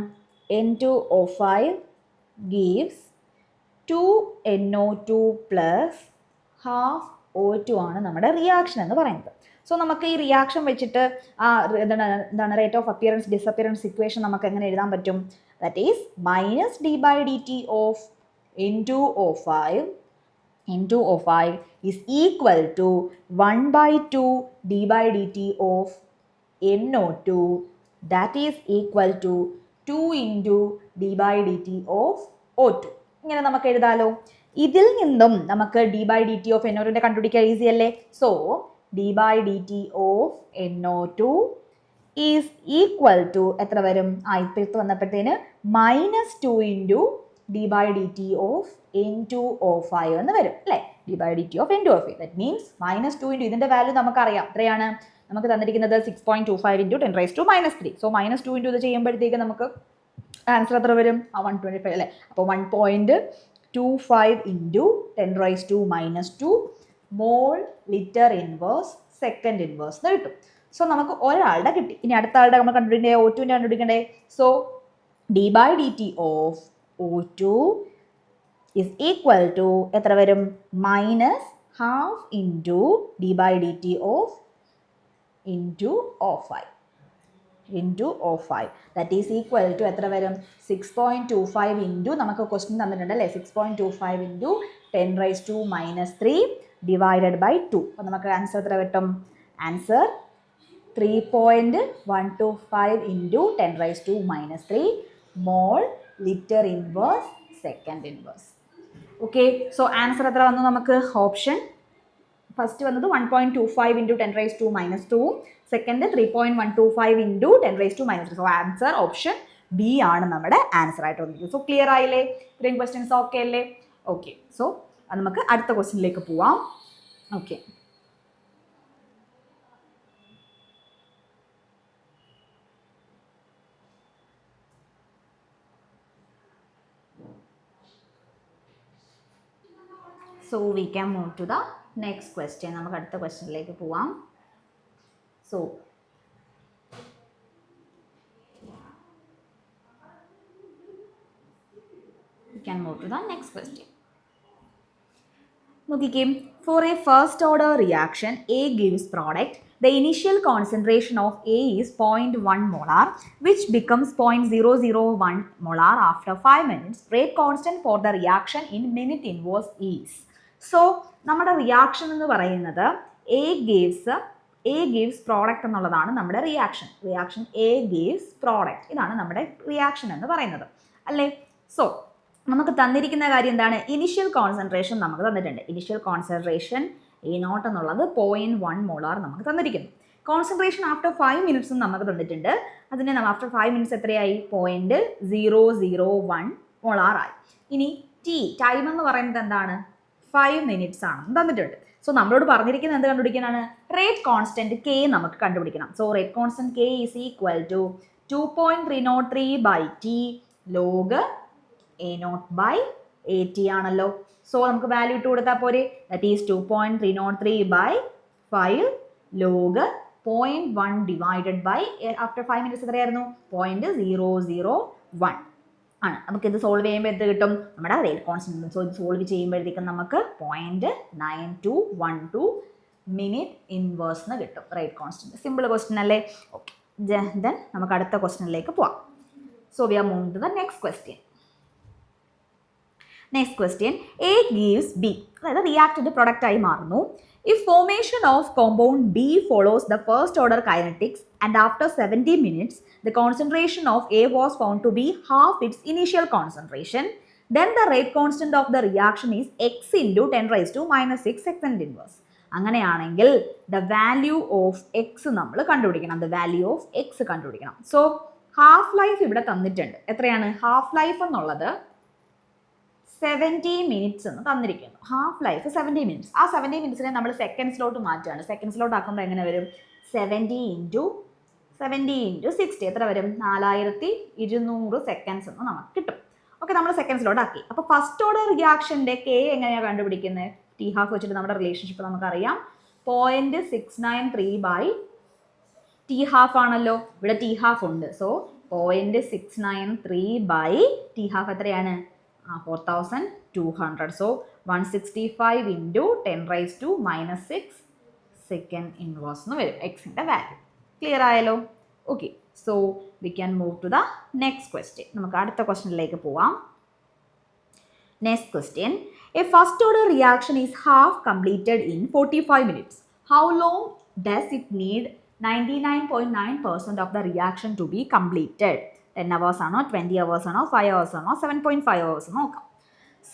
N2O5 gives 2NO2 plus half O2 ആണ് നമ്മുടെ റിയാക്ഷൻ എന്ന് പറയുന്നത്. സോ നമുക്ക് ഈ റിയാക്ഷൻ വെച്ചിട്ട് എന്താണ് rate of appearance disappearance equation നമുക്ക് എങ്ങനെ എഴുതാൻ പറ്റും? That is minus d/dt of N2O5 is equal to 1/2 d/dt of NO2, that is equal to 2 into d/dt of O2. ഇങ്ങനെ നമുക്ക് എഴുതാലോ. ഇതിൽ നിന്നും നമുക്ക് d/dt ഓഫ് NO2 കണ്ടുപിടിക്കാൻ ഈസി അല്ലേ. So d/dt of NO2 is equal to എത്ര വരും? ഇപ്പുറത്ത് വന്നപ്പോഴത്തേന് -2 ഇൻറ്റു d/dt ഓഫ് N2O5 എന്ന് വരും അല്ലേ. d/dt of N2O5 that means -2 into ഇതിൻ്റെ വാല്യൂ നമുക്കറിയാം എത്രയാണ്? നമുക്ക് തന്നിരിക്കുന്നത് 6.25 ഇൻറ്റു 10⁻³ സോ -2 ഇൻറ്റു ഇത് ചെയ്യുമ്പോഴത്തേക്ക് നമുക്ക് ആൻസർ എത്ര വരും? 125 അല്ലേ. അപ്പോൾ 1.25 ഇൻറ്റു 10⁻² മോൾ ലിറ്റർ ഇൻവേഴ്സ് സെക്കൻഡ് ഇൻവേഴ്സ് എന്ന് കിട്ടും. സോ നമുക്ക് ഒരാളുടെ കിട്ടി. ഇനി അടുത്ത ആളുടെ നമ്മൾ കണ്ടുപിടിക്കണ്ടേ? O2 കണ്ടുപിടിക്കണ്ടേ. So d/dt of O2 is equal to എത്ര വരും? -½ into d/dt of N2O5 that is equal to എത്ര വരും? 6.25 ഇൻറ്റു നമുക്ക് ക്വസ്റ്റ്യൻ തന്നിട്ടുണ്ട് അല്ലേ. 6.25 ഇൻറ്റു 10⁻³ ഡിവൈഡഡ് ബൈ 2. അപ്പോൾ നമുക്ക് ആൻസർ എത്ര കിട്ടും? Answer 3.125 into 10⁻³ mole litre inverse second inverse. Okay, so answer എത്ര വന്നു നമുക്ക്? ഓപ്ഷൻ ഫസ്റ്റ് വന്നത് 1.25 into 10⁻², second 3.125 into 10⁻³. So answer option B ആണ് നമ്മുടെ ആൻസർ ആയിട്ട് വന്നിരിക്കുന്നത്. സോ ക്ലിയർ ആയില്ലേ? ഇത്രയും ക്വസ്റ്റ്യൻസ് ഓക്കെ അല്ലേ? ഓക്കെ, സോ നമുക്ക് അടുത്ത ക്വസ്റ്റ്യനിലേക്ക് പോവാം. Okay, so we can move to the next question. നമുക്ക് അടുത്ത ക്വസ്റ്റ്യനിലേക്ക് പോവാം. So we can move to the next question. നോക്കിക്കേ, for a first order reaction A gives product, the initial concentration of A is 0.1 molar which becomes 0.001 molar after 5 minutes. Rate constant for the reaction in minute inverse is. So നമ്മുടെ reaction എന്ന് പറയുന്നത് A gives product എന്നുള്ളതാണ് നമ്മുടെ reaction. A gives product, ഇതാണ് നമ്മുടെ reaction എന്ന് പറയുന്നത് അല്ലേ. സോ നമുക്ക് തന്നിരിക്കുന്ന കാര്യം എന്താണ്? ഇനിഷ്യൽ കോൺസെൻട്രേഷൻ നമുക്ക് തന്നിട്ടുണ്ട്. ഇനിഷ്യൽ കോൺസെൻട്രേഷൻ A0 എന്നുള്ളത് 0.1 മോളാർ നമുക്ക് തന്നിരിക്കുന്നു. കോൺസെൻട്രേഷൻ ആഫ്റ്റർ 5 മിനിറ്റ്സും നമുക്ക് തന്നിട്ടുണ്ട്. അതിന് ആഫ്റ്റർ 5 മിനിറ്റ്സ് എത്രയായി? 0.001 മോളാർ ആയി. ഇനി ടൈം എന്ന് പറയുന്നത് എന്താണ്? 5 മിനിറ്റ്സ് ആണെന്ന് തന്നിട്ടുണ്ട്. സോ നമ്മളോട് പറഞ്ഞിരിക്കുന്നത് എന്ത് കണ്ടുപിടിക്കാനാണ്? റേറ്റ് കോൺസ്റ്റന്റ് കെ നമുക്ക് കണ്ടുപിടിക്കണം. So rate constant K is equal to 2.303 by T log A0/AT ആണല്ലോ. സോ നമുക്ക് വാല്യൂ ഇട്ട് കൊടുത്താൽ പോരെ. That is 2.303 by 5 log 0.1 divided by after 5 minutes എത്രയായിരുന്നു? 0.001 ആണ്. നമുക്ക് ഇത് സോൾവ് ചെയ്യുമ്പോൾ എന്ത് കിട്ടും? നമ്മുടെ റേറ്റ് കോൺസ്റ്റന്റ്. സോ ഇത് സോൾവ് ചെയ്യുമ്പോഴത്തേക്കും നമുക്ക് 0.9212 മിനിറ്റ് ഇൻവേഴ്സ് എന്ന് കിട്ടും റേറ്റ് കോൺസ്റ്റന്റ്. സിമ്പിൾ ക്വസ്റ്റ്യൻ അല്ലേ? ഓക്കെ, ദെൻ നമുക്ക് അടുത്ത ക്വസ്റ്റ്യനിലേക്ക് പോവാം. So we are moving to the next question. Next question, A gives B, അതായത് റിയാക്റ്റന്റ് പ്രൊഡക്റ്റ് ആയി മാറുന്നു. If formation of compound B follows the first order kinetics and after 70 minutes the concentration of A was found to be half its initial concentration, then the rate constant of the reaction is x into 10 raised to minus 6 second inverse. അങ്ങനെയാണെങ്കിൽ the value of x നമ്മൾ കണ്ടുപിടിക്കണം. the value of x കണ്ടുപിടിക്കണം. So half life ഇവിടെ തന്നിട്ടുണ്ട്. എത്രയാണ് half life എന്നുള്ളത്? 70 minutes എന്ന് തന്നിരിക്കുന്നു. Half life 70 minutes. ആ 70 മിനിറ്റ്സിനെ നമ്മൾ സെക്കൻഡ്സിലോട്ട് മാറ്റുകയാണ്. സെക്കൻഡ്സിലോട്ട് ആക്കുമ്പോൾ എങ്ങനെ വരും? 70 × 60 എത്ര വരും? 4200 സെക്കൻഡ്സ് എന്ന് നമുക്ക് കിട്ടും. ഓക്കെ, നമ്മൾ സെക്കൻഡ്സിലോട്ട് ആക്കി. അപ്പോൾ ഫസ്റ്റ് ഓർഡർ റിയാക്ഷൻ്റെ കെ എങ്ങനെയാണ് കണ്ടുപിടിക്കുന്നത്? ടി ഹാഫ് വെച്ചിട്ട് നമ്മുടെ റിലേഷൻഷിപ്പ് നമുക്കറിയാം. 0.693 ബൈ ടി ഹാഫ് ആണല്ലോ. ഇവിടെ ടി ഹാഫ് ഉണ്ട്. സോ 0.693 ബൈ ടി ഹാഫ് എത്രയാണ്? 4200. So 165 into 10 raised to minus 6 second inverse എന്ന് വരും എക്സിൻ്റെ വാല്യൂ. ക്ലിയർ ആയല്ലോ? Okay, so we can move to the next question. നമുക്ക് അടുത്ത ക്വസ്റ്റ്യനിലേക്ക് പോവാം. Next question, A first order reaction is half completed in 45 minutes. How long does it need 99.9% of the reaction to be completed? 10 hours ആണോ, 20 hours ആണോ, 5 hours ആണോ, 7.5 hours നോക്കാം.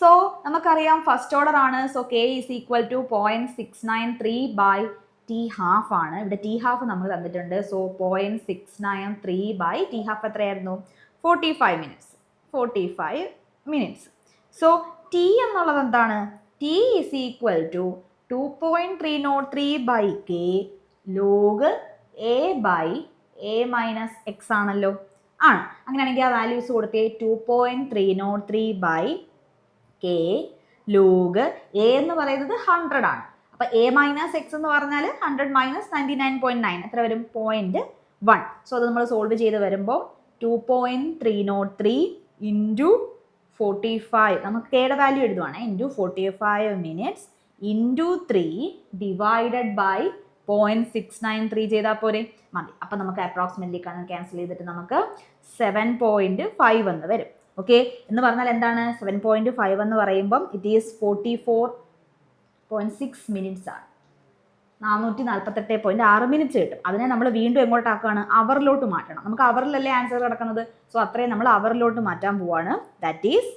So നമുക്കറിയാം first order ആണ്. So K is equal to 0.693 by T half ആണ്. ഇവിടെ T half നമ്മൾ തന്നിട്ടുണ്ട്. സോ 0.693 ബൈ ടി ഹാഫ് എത്രയായിരുന്നു? 45 മിനിറ്റ്സ്. സോ ടി എന്നുള്ളത് എന്താണ്? T is equal to 2.303 by K log A by A minus X ആണല്ലോ. ആണ്. അങ്ങനെയാണെങ്കിൽ ആ വാല്യൂസ് കൊടുത്തേ 2.303 ബൈ കെ ലോഗ് എ എന്ന് പറയുന്നത് 100 ആണ്. അപ്പോൾ എ മൈനസ് എക്സ് എന്ന് പറഞ്ഞാൽ 100 മൈനസ് 99.9 എത്ര വരും? 0.1. സോ അത് നമ്മൾ സോൾവ് ചെയ്ത് വരുമ്പോൾ 2.303 ഇൻറ്റു 45, നമുക്ക് കെയുടെ വാല്യൂ എഴുതുവാണ്, into 45 minutes into 3 divided by 0.693 ചെയ്താൽ പോരെ? മതി. അപ്പം നമുക്ക് അപ്രോക്സിമേറ്റ്ലി ക്യാൻസൽ ചെയ്തിട്ട് നമുക്ക് 7.5 എന്ന് വരും. ഓക്കെ, എന്ന് പറഞ്ഞാൽ എന്താണ്? 7.5 എന്ന് പറയുമ്പം ഇറ്റ് ഈസ് 44.6 മിനിറ്റ്സ് ആണ്. 448.6 മിനിറ്റ്സ് കിട്ടും. അതിനെ നമ്മൾ വീണ്ടും എങ്ങോട്ടാക്കുകയാണ്? അവറിലോട്ട് മാറ്റണം. നമുക്ക് അവറിലല്ലേ ആൻസർ കിടക്കുന്നത്. സോ അത്രയും നമ്മൾ അവറിലോട്ട് മാറ്റാൻ പോവാണ്. ദാറ്റ് ഈസ്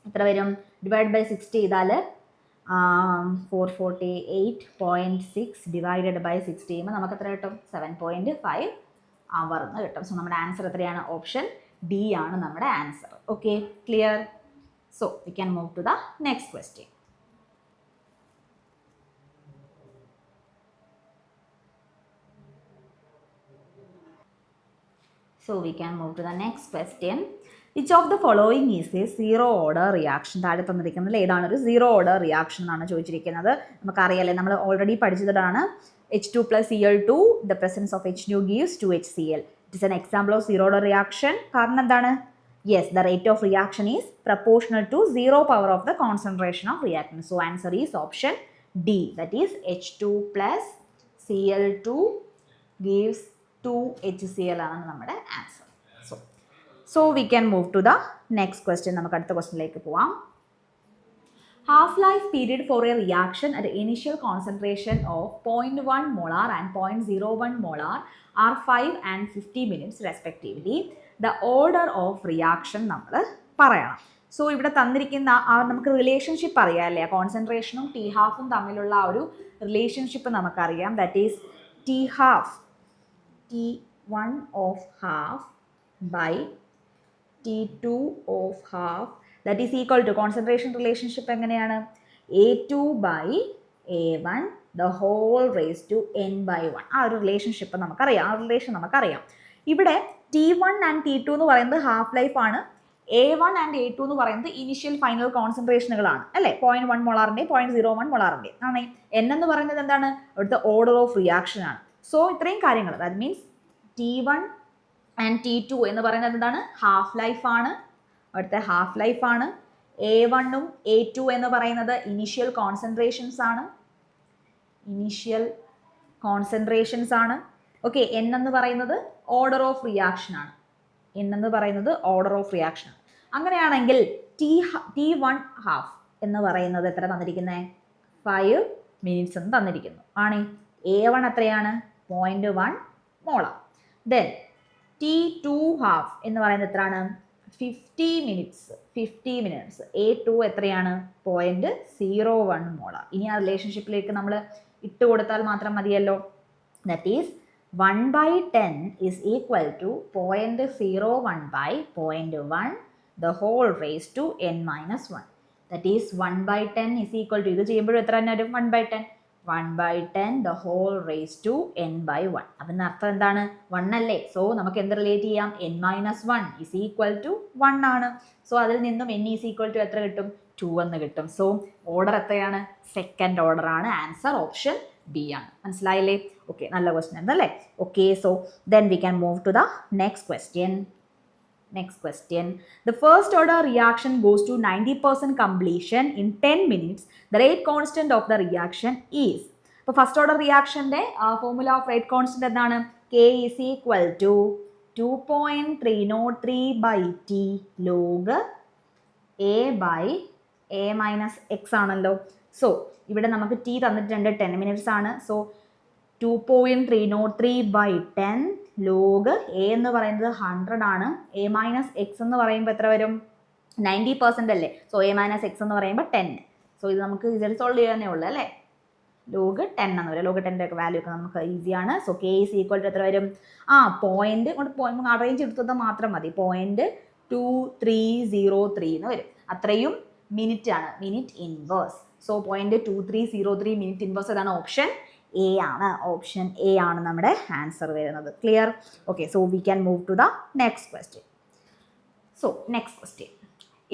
എത്ര വരും? ഡിവൈഡ് ബൈ 60 ചെയ്താൽ 448.6 ഡിവൈഡഡ് ബൈ 60 ചെയ്യുമ്പോൾ നമുക്ക് എത്ര കിട്ടും? 7.5 അവർ എന്ന് കിട്ടും. സോ നമ്മുടെ ആൻസർ എത്രയാണ്? ഓപ്ഷൻ ഡി ആണ് നമ്മുടെ answer. Okay, clear? So we can move to the next question. So we can move to the next question. Which of the following is a zero order reaction? താഴെ തന്നിരിക്കുന്നത് ഏതാണ് ഒരു zero order reaction എന്നാണ് ചോദിച്ചിരിക്കുന്നത്. നമുക്കറിയാലേ, നമ്മൾ already പഠിച്ചതാണ്. H2 plus Cl2, the presence of H2 gives 2HCl. It is an example of zero order reaction. കാരണം എന്താണ്? Yes, the rate of reaction is proportional to 0 power of the concentration of reactant. So answer is option D. That is H2 plus Cl2 gives 2HCl ആണ് നമ്മുടെ answer. So we can move to the next question. നമുക്ക് അടുത്ത ക്വസ്റ്റ്യനിലേക്ക് പോവാം. Half life period for a reaction at initial concentration of 0.1 molar and 0.01 molar are 5 and 50 minutes respectively. The order of reaction നമ്മൾ പറയണം. So ഇവിടെ തന്നിരിക്കുന്ന നമുക്ക് relationship അറിയാം അല്ലേ? കോൺസെൻട്രേഷനും ടി ഹാഫും തമ്മിലുള്ള ആ ഒരു റിലേഷൻഷിപ്പ് നമുക്കറിയാം. That is T1 of half by T2 of half that is equal to concentration relationship എങ്ങനെയാണ് A2 by A1 the whole raised to n by 1. ആ ഒരു റിലേഷൻഷിപ്പ് നമുക്കറിയാം, ആ റിലേഷൻ നമുക്കറിയാം. ഇവിടെ T1 and T2 എന്ന് പറയുന്നത് ഹാഫ് ലൈഫ് ആണ്, A1 and A2 എന്ന് പറയുന്നത് ഇനിഷ്യൽ ഫൈനൽ കോൺസെൻട്രേഷനുകളാണ് അല്ലേ, 0.1 മോളാറിൻ്റെയും 0.01 മോളാറിൻ്റെയും ആണ്. n എന്ന് പറയുന്നത് എന്താണ്, അവിടുത്തെ ഓർഡർ ഓഫ് റിയാക്ഷൻ ആണ്. സോ ഇത്രയും കാര്യങ്ങൾ, that means T1 and T2 എന്ന് പറയുന്നത് എന്താണ്, ഹാഫ് ലൈഫ് ആണ്, അവിടുത്തെ ഹാഫ് ലൈഫ് ആണ്. A1ഉം A2 എന്ന് പറയുന്നത് ഇനിഷ്യൽ കോൺസെൻട്രേഷൻസ് ആണ്. ഓക്കെ, n എന്ന് പറയുന്നത് ഓർഡർ ഓഫ് റിയാക്ഷൻ ആണ്. അങ്ങനെയാണെങ്കിൽ T1 ഹാഫ് എന്ന് പറയുന്നത് എത്ര തന്നിരിക്കുന്നത്, 5 മിനിറ്റ്സ് എന്ന് തന്നിരിക്കുന്നു ആണ്. A1 എത്രയാണ്, 0.1 മോളാർ. ദെൻ T2 ഹാഫ് എന്ന് പറയുന്നത് എത്രയാണ്, 50 മിനിറ്റ്സ്. A2 എത്രയാണ്, 0.01 മോളാർ. ഇനി ആ റിലേഷൻഷിപ്പിലേക്ക് നമ്മൾ ഇട്ട് കൊടുത്താൽ മാത്രം മതിയല്ലോ. That is 1/10 is equal to 0.01 by 0.1 the whole raised to n minus 1. That is 1/10 is equal to, ഇത് ചെയ്യുമ്പോഴും എത്ര തന്നെ വരും, 1/10 the whole raised to n by 1. അതിന് അർത്ഥം എന്താണ്, 1 അല്ലേ. സോ നമുക്ക് എന്ത് റിലേറ്റ് ചെയ്യാം, n minus 1 is equal to 1 ആണ്. സോ അതിൽ നിന്നും n is equal to എത്ര കിട്ടും, 2 എന്ന് കിട്ടും. സോ ഓർഡർ എത്രയാണ്, സെക്കൻഡ് ഓർഡർ ആണ്. ആൻസർ ഓപ്ഷൻ ബി ആണ്. മനസ്സിലായില്ലേ? ഓക്കെ, നല്ല ക്വസ്റ്റ്യൻ ആണല്ലേ. Okay, so then we can move to the next question. The first order reaction goes to 90% completion in 10 minutes. The rate constant of the reaction is. അപ്പോൾ first order റിയാക്ഷൻ്റെ formula of rate constant എന്താണ്, K is equal to 2.303 by T log A by A minus X ആണല്ലോ. So ഇവിടെ നമുക്ക് T തന്നിട്ടുണ്ട് 10 minutes ആണ്. So 2.303 by 10 log A എന്ന് പറയുന്നത് 100 ആണ്. A minus X എന്ന് പറയുമ്പോൾ എത്ര വരും, 90% അല്ലേ. സോ A minus X എന്ന് പറയുമ്പോൾ 10. സോ ഇത് നമുക്ക് ഈസിയായി സോൾവ് ചെയ്യാനേ ഉള്ളൂ അല്ലേ. log 10 എന്ന് വരും. log 10ൻ്റെ ഒക്കെ വാല്യൂ ഒക്കെ നമുക്ക് ഈസിയാണ്. So K is equal to എത്ര വരും, പോയിന്റ് കൊണ്ട് അറേഞ്ച് എടുത്തത് മാത്രം മതി, 0.2303 എന്ന് വരും. അത്രയും മിനിറ്റ് ആണ്, minute inverse. So 0.2303 minute inverse ഏതാണ്, ഓപ്ഷൻ എ ആണ്. ഓപ്ഷൻ എ ആണ് നമ്മുടെ ആൻസർ വരുന്നത്. Clear? Okay, so we can move to the next question. So next question.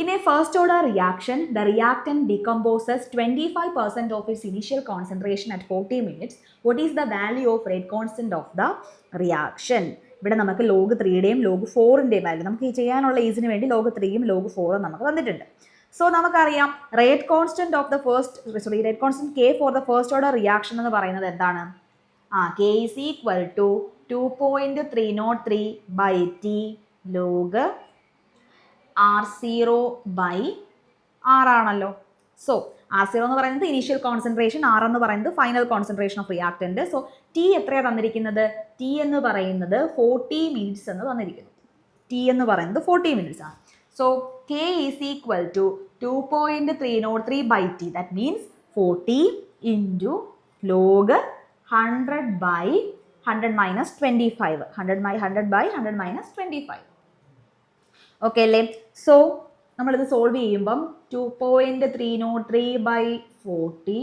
In a first order reaction, the reactant decomposes 25% of its initial concentration at 40 minutes. What is the value of rate constant of the reaction? ഇവിടെ നമുക്ക് log 3യുടെയും log 4ൻ്റെയും value നമുക്ക് ഈ ചെയ്യാനുള്ള ഈസിന് വേണ്ടി log 3യും log 4ഉം നമുക്ക് തന്നിട്ടുണ്ട്. So നമുക്കറിയാം rate constant of the rate constant K for the first order reaction എന്ന് പറയുന്നത് എന്താണ്, K is equal to 2.303 by T log R0 by R ആണല്ലോ. സോ R0 എന്ന് പറയുന്നത് ഇനീഷ്യൽ കോൺസെൻട്രേഷൻ, R എന്ന് പറയുന്നത് final concentration of reactant. So T എത്രയാണ് തന്നിരിക്കുന്നത്, T എന്ന് പറയുന്നത് 40 മിനിറ്റ്സ് എന്ന് തന്നിരിക്കുന്നു. T എന്ന് പറയുന്നത് 40 മിനിറ്റ്സ് ആണ്. So K is equal to 2.303 by T. That means 40 into log 100 by 100 minus 25. 100 by 100 minus 25. Okay അല്ലേ. സോ നമ്മളിത് സോൾവ് ചെയ്യുമ്പം 2.303 by 40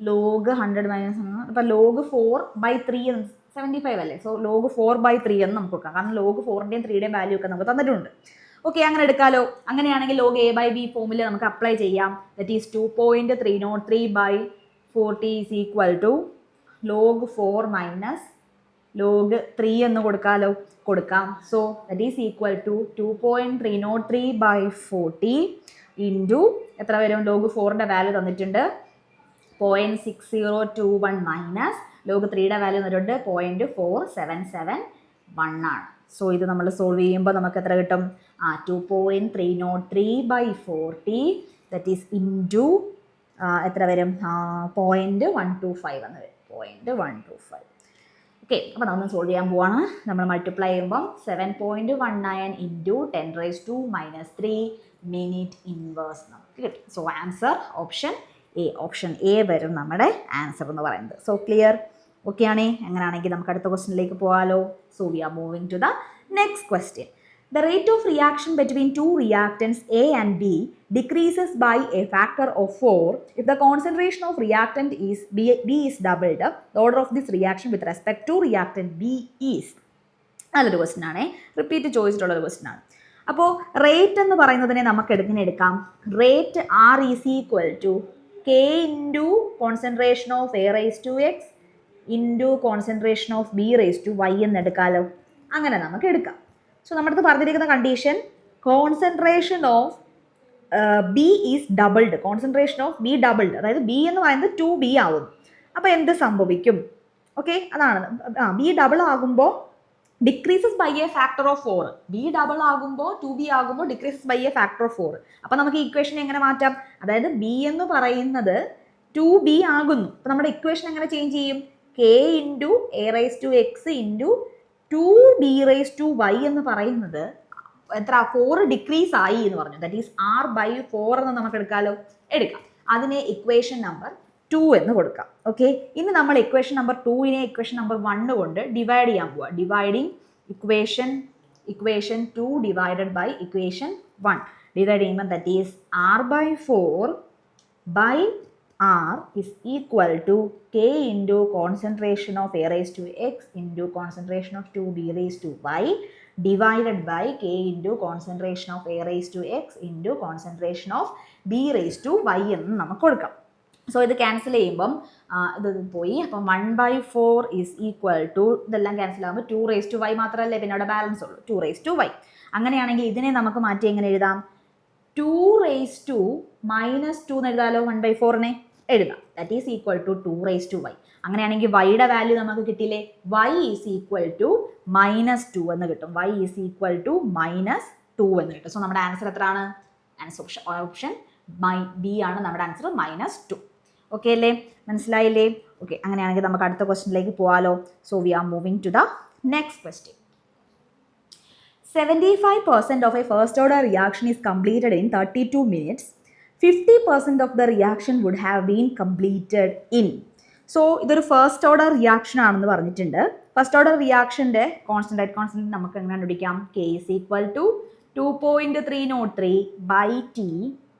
log 100 മൈനസ്, അപ്പം log 4 by 3 75 അല്ലേ. സോ log 4 by 3 എന്ന് നമുക്ക് കൊടുക്കാം, കാരണം log 4ൻ്റെയും 3യുടെയും വാല്യൂ ഒക്കെ നമുക്ക് തന്നിട്ടുണ്ട്. ഓക്കെ, അങ്ങനെ എടുക്കാമല്ലോ. അങ്ങനെയാണെങ്കിൽ log A by B ഫോമിൽ നമുക്ക് അപ്ലൈ ചെയ്യാം. That is 2.303 by 40 is equal to log 4 minus log 3 എന്ന് കൊടുക്കാം. So that is equal to 2.303 by 40 into എത്ര വരും, log 4ൻ്റെ വാല്യൂ തന്നിട്ടുണ്ട് 0.6021 മൈനസ് log 3യുടെ വാല്യൂ തന്നിട്ടുണ്ട് 0.4771 ആണ്. സോ ഇത് നമ്മൾ സോൾവ് ചെയ്യുമ്പോൾ നമുക്ക് എത്ര കിട്ടും, 2.303 by 40 ദറ്റ് ഈസ് ഇൻറ്റു എത്ര വരും, 0.125 എന്ന് വരും, 0.125. ഓക്കെ, അപ്പോൾ നമ്മൾ സോൾവ് ചെയ്യാൻ പോവാണ്. നമ്മൾ മൾട്ടിപ്ലൈ ചെയ്യുമ്പം 7.19 ഇൻറ്റു 10⁻³ മിനിറ്റ് ഇൻവേഴ്സ് നമുക്ക് കിട്ടും. സോ ആൻസർ ഓപ്ഷൻ എ വരും നമ്മുടെ ആൻസർ എന്ന് പറയുന്നത്. So clear? ഓക്കെ ആണേ? അങ്ങനെയാണെങ്കിൽ നമുക്ക് അടുത്ത ക്വസ്റ്റ്യനിലേക്ക് പോകാമല്ലോ. So we are moving to the next question. The rate of reaction between two reactants A and B decreases by a factor of 4 if the concentration of reactant is B is doubled. The order of this reaction with respect to reactant B is. നല്ലൊരു question ആണേ, repeat ചോദിച്ചിട്ടുള്ള ഒരു question ആണ്. അപ്പോൾ rate എന്ന് പറയുന്നതിനെ നമുക്ക് എടുക്കാം. Rate R is equal to K into concentration of A raise to X into concentration of B raise to Y എന്ന് എടുക്കാമല്ലോ. അങ്ങനെ നമുക്ക് എടുക്കാം. സോ നമ്മുടെ അടുത്ത് പറഞ്ഞിരിക്കുന്ന condition concentration of B is doubled, concentration of B doubled, അതായത് ബി എന്ന് പറയുന്നത് 2B ആവും. അപ്പോൾ എന്ത് സംഭവിക്കും? ഓക്കെ, അതാണ് ബി ഡബിൾ ആകുമ്പോൾ decreases by a factor of 4. B double ആകുമ്പോൾ 2B ആകുമ്പോൾ decreases by a factor of 4. അപ്പോൾ നമുക്ക് ഇക്വേഷൻ എങ്ങനെ മാറ്റാം? അതായത് ബി എന്ന് പറയുന്നത് 2B ആകുന്നു. അപ്പോൾ നമ്മുടെ ഇക്വേഷൻ എങ്ങനെ ചേഞ്ച് ചെയ്യും? K into A raise to X into 2B raise to Y എന്ന് പറയുന്നത് എത്ര? 4 ഡിക്രീസ് ആയി എന്ന് പറഞ്ഞു. ദാറ്റ് ഈസ് R/4 എന്ന് നമുക്ക് എടുക്കാമല്ലോ. എടുക്കാം. അതിനെ ഇക്വേഷൻ നമ്പർ 2 എന്ന് കൊടുക്കാം. ഓക്കെ, ഇനി നമ്മൾ ഇക്വേഷൻ നമ്പർ 2നെ ഇക്വേഷൻ നമ്പർ 1 കൊണ്ട് ഡിവൈഡ് ചെയ്യാൻ പോവുക. Dividing equation 2 divided by equation 1 divide ചെയ്യുമ്പോൾ that is R/4 by R is equal to K into concentration of A raised to X into concentration of 2B raised to Y divided by K into concentration of A raised to X into concentration of B raised to Y എന്ന് നമുക്ക് കൊടുക്കാം. So ഇത് cancel ചെയ്യുമ്പം ഇത് പോയി. അപ്പം 1/4 is equal to ഇതെല്ലാം cancel ആകുമ്പോൾ 2 raised to Y മാത്രമല്ലേ പിന്നെ അവിടെ ബാലൻസ് ഉള്ളൂ, 2 raised to Y. അങ്ങനെയാണെങ്കിൽ ഇതിനെ നമുക്ക് മാറ്റി എങ്ങനെ എഴുതാം? 2 raised to -2 എന്ന് എഴുതാമല്ലോ. 1/4നെ എഴുതാം. That is equal to 2 raised to Y. അങ്ങനെയാണെങ്കിൽ വൈയുടെ വാല്യൂ നമുക്ക് കിട്ടിയില്ലേ? Y ഈസ് ഈക്വൽ ടു -2 എന്ന് കിട്ടും. Y ഈസ് ഈക്വൽ ടു -2 എന്ന് കിട്ടും. സോ നമ്മുടെ ആൻസർ എത്രയാണ്? ആൻസർ ഓപ്ഷൻ ബി ആണ് നമ്മുടെ ആൻസർ, -2. ഓക്കെ അല്ലേ? മനസ്സിലായില്ലേ? ഓക്കെ, അങ്ങനെയാണെങ്കിൽ നമുക്ക് അടുത്ത ക്വസ്റ്റ്യനിലേക്ക് പോകാമല്ലോ. So we are moving to the next question. 75% of a first order reaction is completed in 32 minutes. 50% of the reaction would have been completed in. So ഇതൊരു ഫസ്റ്റ് ഓർഡർ റിയാക്ഷൻ ആണെന്ന് പറഞ്ഞിട്ടുണ്ട്. ഫസ്റ്റ് ഓർഡർ റിയാക്ഷൻ്റെ കോൺസ്റ്റന്റ് നമുക്ക് എങ്ങനെ കണ്ടുപിടിക്കാം? K is equal to 2.303 by T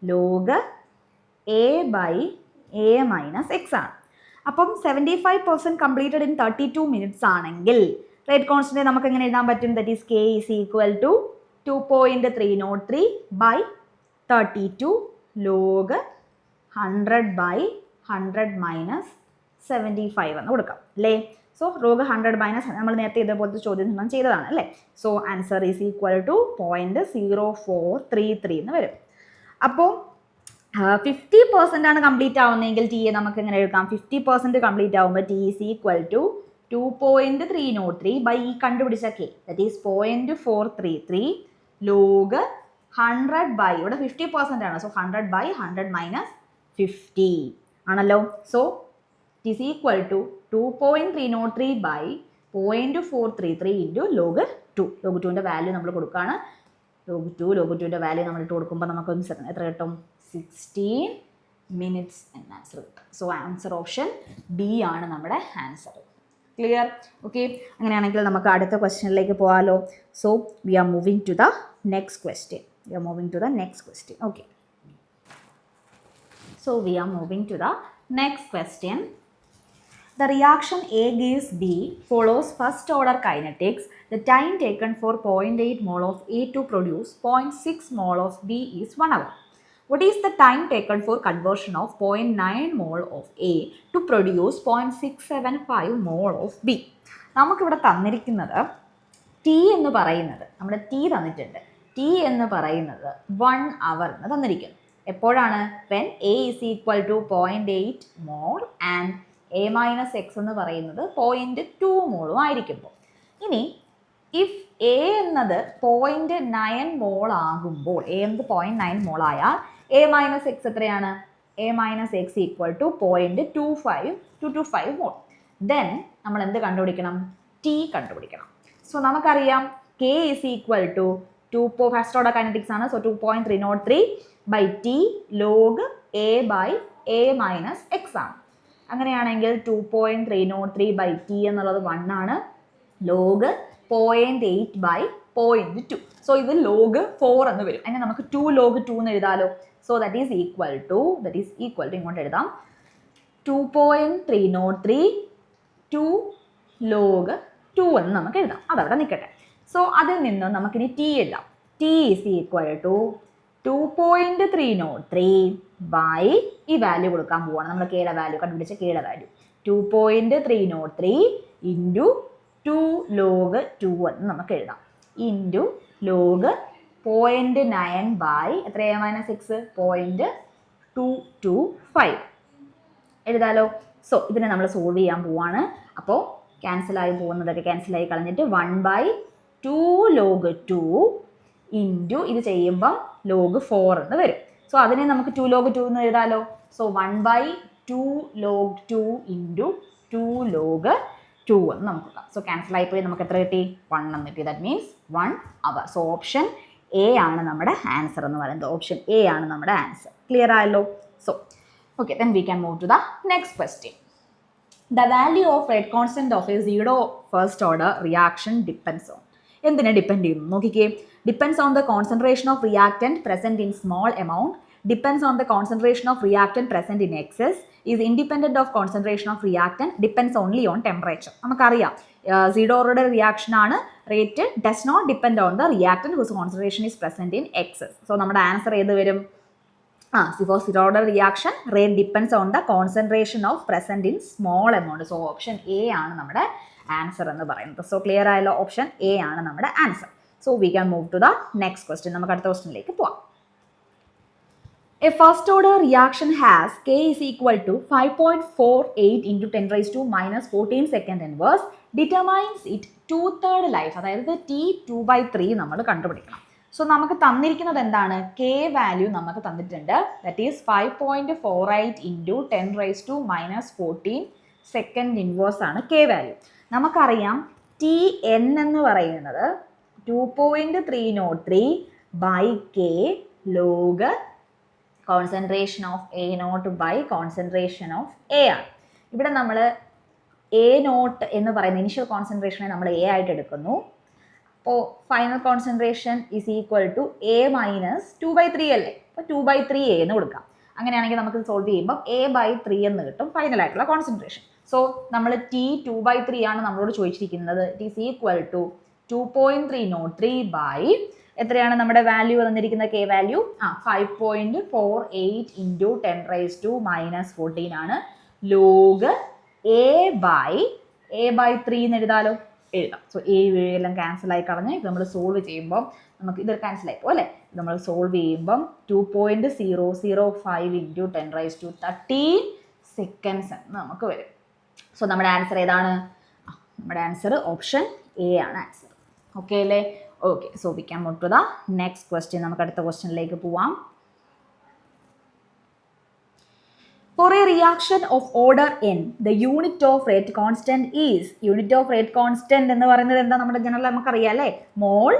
log A by A minus X ആണ്. അപ്പം 75% completed in 32 minutes ആണെങ്കിൽ rate constant നമുക്ക് എങ്ങനെ എഴുതാൻ പറ്റും? That is K is equal to 2.303 by 32 log 100 by 100 minus 75 എന്ന് കൊടുക്കാം അല്ലേ? സോ ലോഗ് 100 മൈനസ് നമ്മൾ നേരത്തെ ഇതേപോലത്തെ ചോദ്യം നമ്മൾ ചെയ്തതാണ് അല്ലേ? So answer is equal to 0.0433 എന്ന് വരും. അപ്പോൾ 50% ആണ് കംപ്ലീറ്റ് ആവുന്നതെങ്കിൽ ടി എ നമുക്ക് എങ്ങനെ എഴുതാം? 50% കംപ്ലീറ്റ് ആവുമ്പോൾ T is equal to 2.303 by ഈ കണ്ടുപിടിച്ച K that is 0.433 log 100 by ഇവിടെ 50% ആണ്. സോ 100 ബൈ 100 മൈനസ് 50 ആണല്ലോ. So it is equal to 2.303 by 0.433 into log 2. Log 2ൻ്റെ വാല്യൂ നമ്മൾ കൊടുക്കുകയാണ്. ലോഗ് 2ൻ്റെ വാല്യൂ നമ്മൾ ഇട്ട് കൊടുക്കുമ്പോൾ നമുക്ക് എത്ര കിട്ടും? 16 മിനിറ്റ്സ് എന്ന ആൻസർ കിട്ടും. സോ ആൻസർ ഓപ്ഷൻ ബി ആണ് നമ്മുടെ ആൻസർ. ക്ലിയർ? ഓക്കെ, അങ്ങനെയാണെങ്കിൽ നമുക്ക് അടുത്ത ക്വസ്റ്റ്യനിലേക്ക് പോകാമല്ലോ. So we are moving to the next question. Okay. So we are moving to the next question. The reaction A gives B follows first order kinetics. The time taken for 0.8 mole of A to produce 0.6 mole of B is 1 hour. What is the time taken for conversion of 0.9 mole of A to produce 0.675 mole of B? നമുക്കിവിടെ തന്നിരിക്കുന്നത് T എന്ന് പറയുന്നത് നമ്മുടെ T തന്നിട്ടുണ്ട്. T എന്ന് പറയുന്നത് 1 hour എന്ന് തന്നിരിക്കുന്നു. എപ്പോഴാണ്? when A is equal to 0.8 mole and A minus X എന്ന് പറയുന്നത് 0.2 മോളും ആയിരിക്കുമ്പോൾ. ഇനി ഇഫ് A എന്നത് 0.9 മോൾ ആകുമ്പോൾ A എന്നത് 0.9 മോൾ ആയാൽ A മൈനസ് എക്സ് എത്രയാണ്? A minus X equal to 0.25 mole. Then നമ്മൾ എന്ത് കണ്ടുപിടിക്കണം? T കണ്ടുപിടിക്കണം. സോ നമുക്കറിയാം K is equal to 2 first order kinetics ആണ്. So 2.303 by T log A by A minus X ആണ്. അങ്ങനെയാണെങ്കിൽ 2.303/t എന്നുള്ളത് 1 ആണ്. ലോഗ് 0.8/0.2. സോ ഇത് ലോഗ് 4 എന്ന് വരും. അങ്ങനെ നമുക്ക് 2 log 2 എന്ന് എഴുതാലോ. So that is equal to ഇങ്ങോട്ട് എഴുതാം 2.303 2 log 2 എന്ന് നമുക്ക് എഴുതാം. അതവിടെ നിൽക്കട്ടെ. സോ അതിൽ നിന്ന് നമുക്കിനി ടി എഴുതാം. T is equal to 2.303 by ഈ വാല്യൂ കൊടുക്കാൻ പോവാണ്. നമ്മൾ കെയുടെ വാല്യൂ കണ്ടുപിടിച്ച കെയുടെ വാല്യൂ 2.303 ഇൻറ്റു 2 log 2 എന്ന് നമുക്ക് എഴുതാം. ഇൻറ്റു ലോഗ് 0.9 ബൈ എത്രയാണ് -6 0.225 എഴുതാലോ. സോ ഇതിനെ നമ്മൾ സോൾവ് ചെയ്യാൻ പോവാണ്. അപ്പോൾ ക്യാൻസലായി പോകുന്നതൊക്കെ ക്യാൻസലായി കളഞ്ഞിട്ട് 1/2 log 2 ഇൻറ്റു ഇത് ചെയ്യുമ്പം log 4 എന്ന് വരും. സോ അതിനെ നമുക്ക് 2 log 2 എന്ന് എഴുതാലോ. സോ 1/2 log 2 ഇൻറ്റു 2 log 2 എന്ന് നമുക്ക് കിട്ടാം. സോ ക്യാൻസൽ ആയിപ്പോയി. നമുക്ക് എത്ര കിട്ടി? 1 എന്ന് കിട്ടി. That means 1 hour. So option A ആണ് നമ്മുടെ ആൻസർ എന്ന് പറയുന്നത്. ഓപ്ഷൻ എ ആണ് നമ്മുടെ ആൻസർ. ക്ലിയർ ആയല്ലോ? So okay, then we can move to the next question. The value of rate constant of a zero first order reaction depends on. എന്തിനെ depend ചെയ്യുന്നു നോക്കിക്കേ. Depends on the concentration of reactant present in small amount, depends on the concentration of reactant present in excess, is independent of concentration of reactant, depends only on temperature. നമുക്കറിയാം zero order reaction ആണ്. Rate does not depend on the reactant whose concentration is present in excess. So നമ്മുടെ answer ഏത് വരും? For zero order reaction, rate depends on the concentration of present in small amount. So option A ആണ് നമ്മുടെ answer എന്ന് പറയുന്നത്. So clear ആയല്ലോ? Option A ആണ് നമ്മുടെ answer. So we can move to the next question. നമുക്ക് അടുത്ത ക്വസ്റ്റ്യനിലേക്ക് പോവാം. A first order reaction has K is equal to 5.48 into 10 raised to minus 14 second inverse, determines it 2/3 life. അതായത് T2/3 നമ്മൾ കണ്ടുപിടിക്കണം. സോ നമുക്ക് തന്നിരിക്കുന്നത് എന്താണ്? കെ വാല്യൂ നമുക്ക് തന്നിട്ടുണ്ട്. That is 5.48 into 10 raised to minus 14 second inverse ആണ് കെ വാല്യൂ. നമുക്കറിയാം ടി എൻ എന്ന് പറയുന്നത് 2.303 by K log concentration of A naught by concentration of A ആണ്. ഇവിടെ നമ്മൾ എ നോട്ട് എന്ന് പറയുന്ന ഇനിഷ്യൽ കോൺസെൻട്രേഷനെ നമ്മൾ എ ആയിട്ട് എടുക്കുന്നു. അപ്പോൾ final concentration is equal to A minus 2/3 അല്ലേ. അപ്പോൾ 2/3 എ എന്ന് കൊടുക്കാം. അങ്ങനെയാണെങ്കിൽ നമുക്ക് സോൾവ് ചെയ്യുമ്പോൾ a/3 എന്ന് കിട്ടും ഫൈനൽ ആയിട്ടുള്ള കോൺസെൻട്രേഷൻ. സോ നമ്മൾ ടി 2/3 ആണ് നമ്മളോട് ചോദിച്ചിരിക്കുന്നത്. It is equal to 2.303 by എത്രയാണ് നമ്മുടെ വാല്യൂ തന്നിരിക്കുന്ന K value? 5.48 into 10 raised to minus 14 ആണ്. ലോഗ് a/3 എന്ന് എഴുതാലോ. എഴുതാം. സോ എല്ലാം ക്യാൻസലായി കളഞ്ഞ് ഇത് നമ്മൾ സോൾവ് ചെയ്യുമ്പോൾ നമുക്ക് ഇത് ക്യാൻസലായി പോകും അല്ലേ. ഇത് നമ്മൾ സോൾവ് ചെയ്യുമ്പം 2.005 ഇൻറ്റു 10 raised to 13 seconds എന്ന് നമുക്ക് വരും. സോ നമ്മുടെ ആൻസർ ഏതാണ്? നമ്മുടെ ആൻസർ ഓപ്ഷൻ എ ആണ് ആൻസർ. ഓക്കെ അല്ലേ? Okay, so we can move to the next question. നമുക്ക് അടുത്ത ക്വസ്റ്റ്യനിലേക്ക് പോവാം. For a reaction of order n, the unit of rate constant is, unit of rate constant എന്ന് പറയുന്നത് എന്താ? നമ്മുടെ ജനറൽ നമുക്കറിയാം അല്ലേ. Mole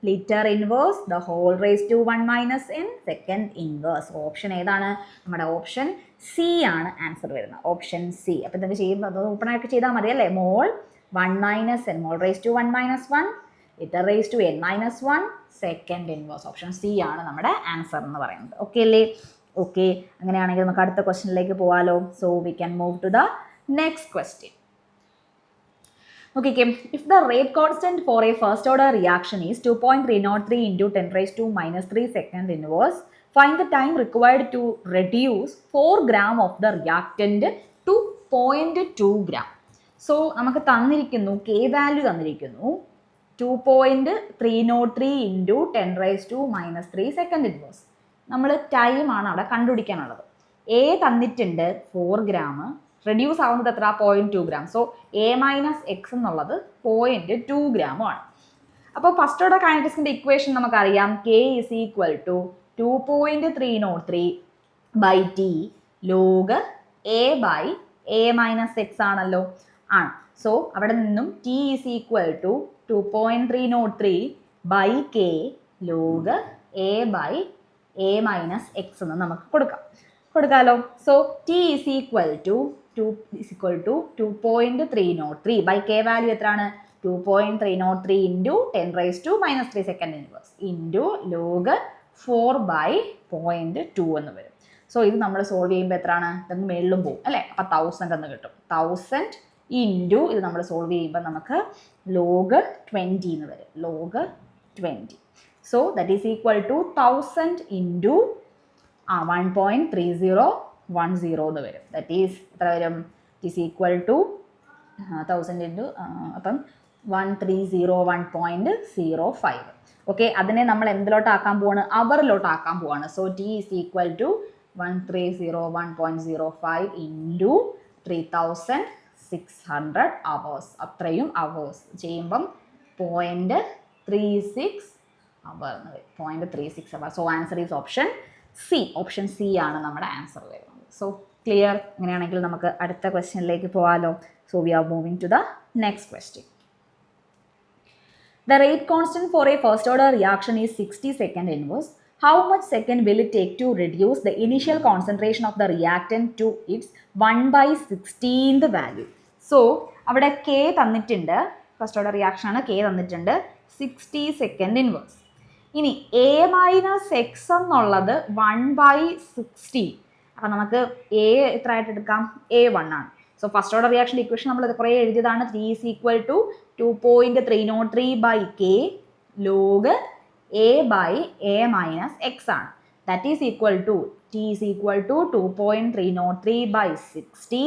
litre inverse the whole raise to 1 minus n second inverse. Option ഏതാണ്? നമ്മുടെ ഓപ്ഷൻ സി ആണ് answer വരുന്നത്. Option C. അപ്പോൾ ഇതൊക്കെ ചെയ്യുമ്പോൾ അത് ഓപ്പൺ ആയിട്ട് ചെയ്താൽ മതി അല്ലേ. Mole 1 minus n, mole raise to 1 minus 1 litre raise to n minus 1 second inverse. Option C ആണ് നമ്മുടെ ആൻസർ എന്ന് പറയുന്നത്. ഓക്കെ അല്ലേ? ഓക്കെ, അങ്ങനെയാണെങ്കിൽ നമുക്ക് അടുത്ത ക്വസ്റ്റ്യനിലേക്ക് പോകാമല്ലോ. So we can move to the next question. Okay, if the rate constant for a first order reaction is 2.303 into 10 raised to minus 3 second inverse, find the time required to reduce 4 gram of the reactant to 0.2 gram. So നമുക്ക് തന്നിരിക്കുന്നു K value തന്നിരിക്കുന്നു 2.303 into 10 raised to minus 3 second inverse. നമ്മൾ ടൈമാണ് അവിടെ കണ്ടുപിടിക്കാനുള്ളത്. A തന്നിട്ടുണ്ട് 4 gram, reduce ആവുന്നത് എത്ര? 0.2 gram. So A minus X എന്നുള്ളത് 0.2 gram ആണ്. അപ്പോൾ ഫസ്റ്റ് ഓർഡർ കൈനറ്റിക്സിൻ്റെ ഇക്വേഷൻ നമുക്കറിയാം. K is equal to 2.303 by T log A by A minus X ആണല്ലോ. ആണ്. സോ അവിടെ നിന്നും T is equal to 2.303 by K log A by A minus X എന്ന് നമുക്ക് കൊടുക്കാമല്ലോ. So T is equal to 2 is equal to 2.303 by k value എത്രയാണ് 2.303 into 10 raised to minus 3 second inverse into log 4 by 0.2 എന്ന് വരും. So ഇത് നമ്മൾ solve ചെയ്യുമ്പോൾ എത്രയാണ് ഇതൊന്ന് മേളിലും പോകും അല്ലേ, അപ്പം 1000 എന്ന് കിട്ടും. 1000 ഇൻറ്റു ഇത് നമ്മൾ സോൾവ് ചെയ്യുമ്പോൾ നമുക്ക് ലോഗ് 20 എന്ന് വരും, log 20. So that is equal to 1000 into 1.3010 എന്ന് വരും. ദറ്റ് ഈസ് എത്ര വരും, it is equal to 1000 into അപ്പം 1301.05. ഓക്കെ, അതിനെ നമ്മൾ എന്തിലോട്ട് ആക്കാൻ പോവാണ്, അവറിലോട്ട് ആക്കാൻ പോവാണ്. So T is equal to 1301.05 into 3600 hours. അത്രയും അവേഴ്സ് ചെയ്യുമ്പം 0.36 അവർ എന്ന് വരും, 0.36 hour. So answer is option C. Option C ആണ് നമ്മുടെ ആൻസർ വരുന്നത്. So clear? അങ്ങനെയാണെങ്കിൽ നമുക്ക് അടുത്ത ക്വസ്റ്റ്യനിലേക്ക് പോകാമല്ലോ. So we are moving to the next question. The rate constant for a first order reaction is 60 second inverse. How much second will it take to reduce the initial concentration of the reactant to its 1/16th value? So, അവിടെ K തന്നിട്ടുണ്ട്, first order reaction ആണ്, K തന്നിട്ടുണ്ട് 60 second inverse. ഇനി A minus X എന്നുള്ളത് 1/60. അപ്പം നമുക്ക് A എത്ര ആയിട്ട് എടുക്കാം, A1 ആണ്. സോ ഫസ്റ്റ് ഓർഡർ റിയാക്ഷൻ്റെ ഇക്വേഷൻ നമ്മൾ കുറേ എഴുതിയതാണ്. 3 is equal to 2.303 by K log A by A minus X ആണ്. That is equal to T is equal to 2.303 by 60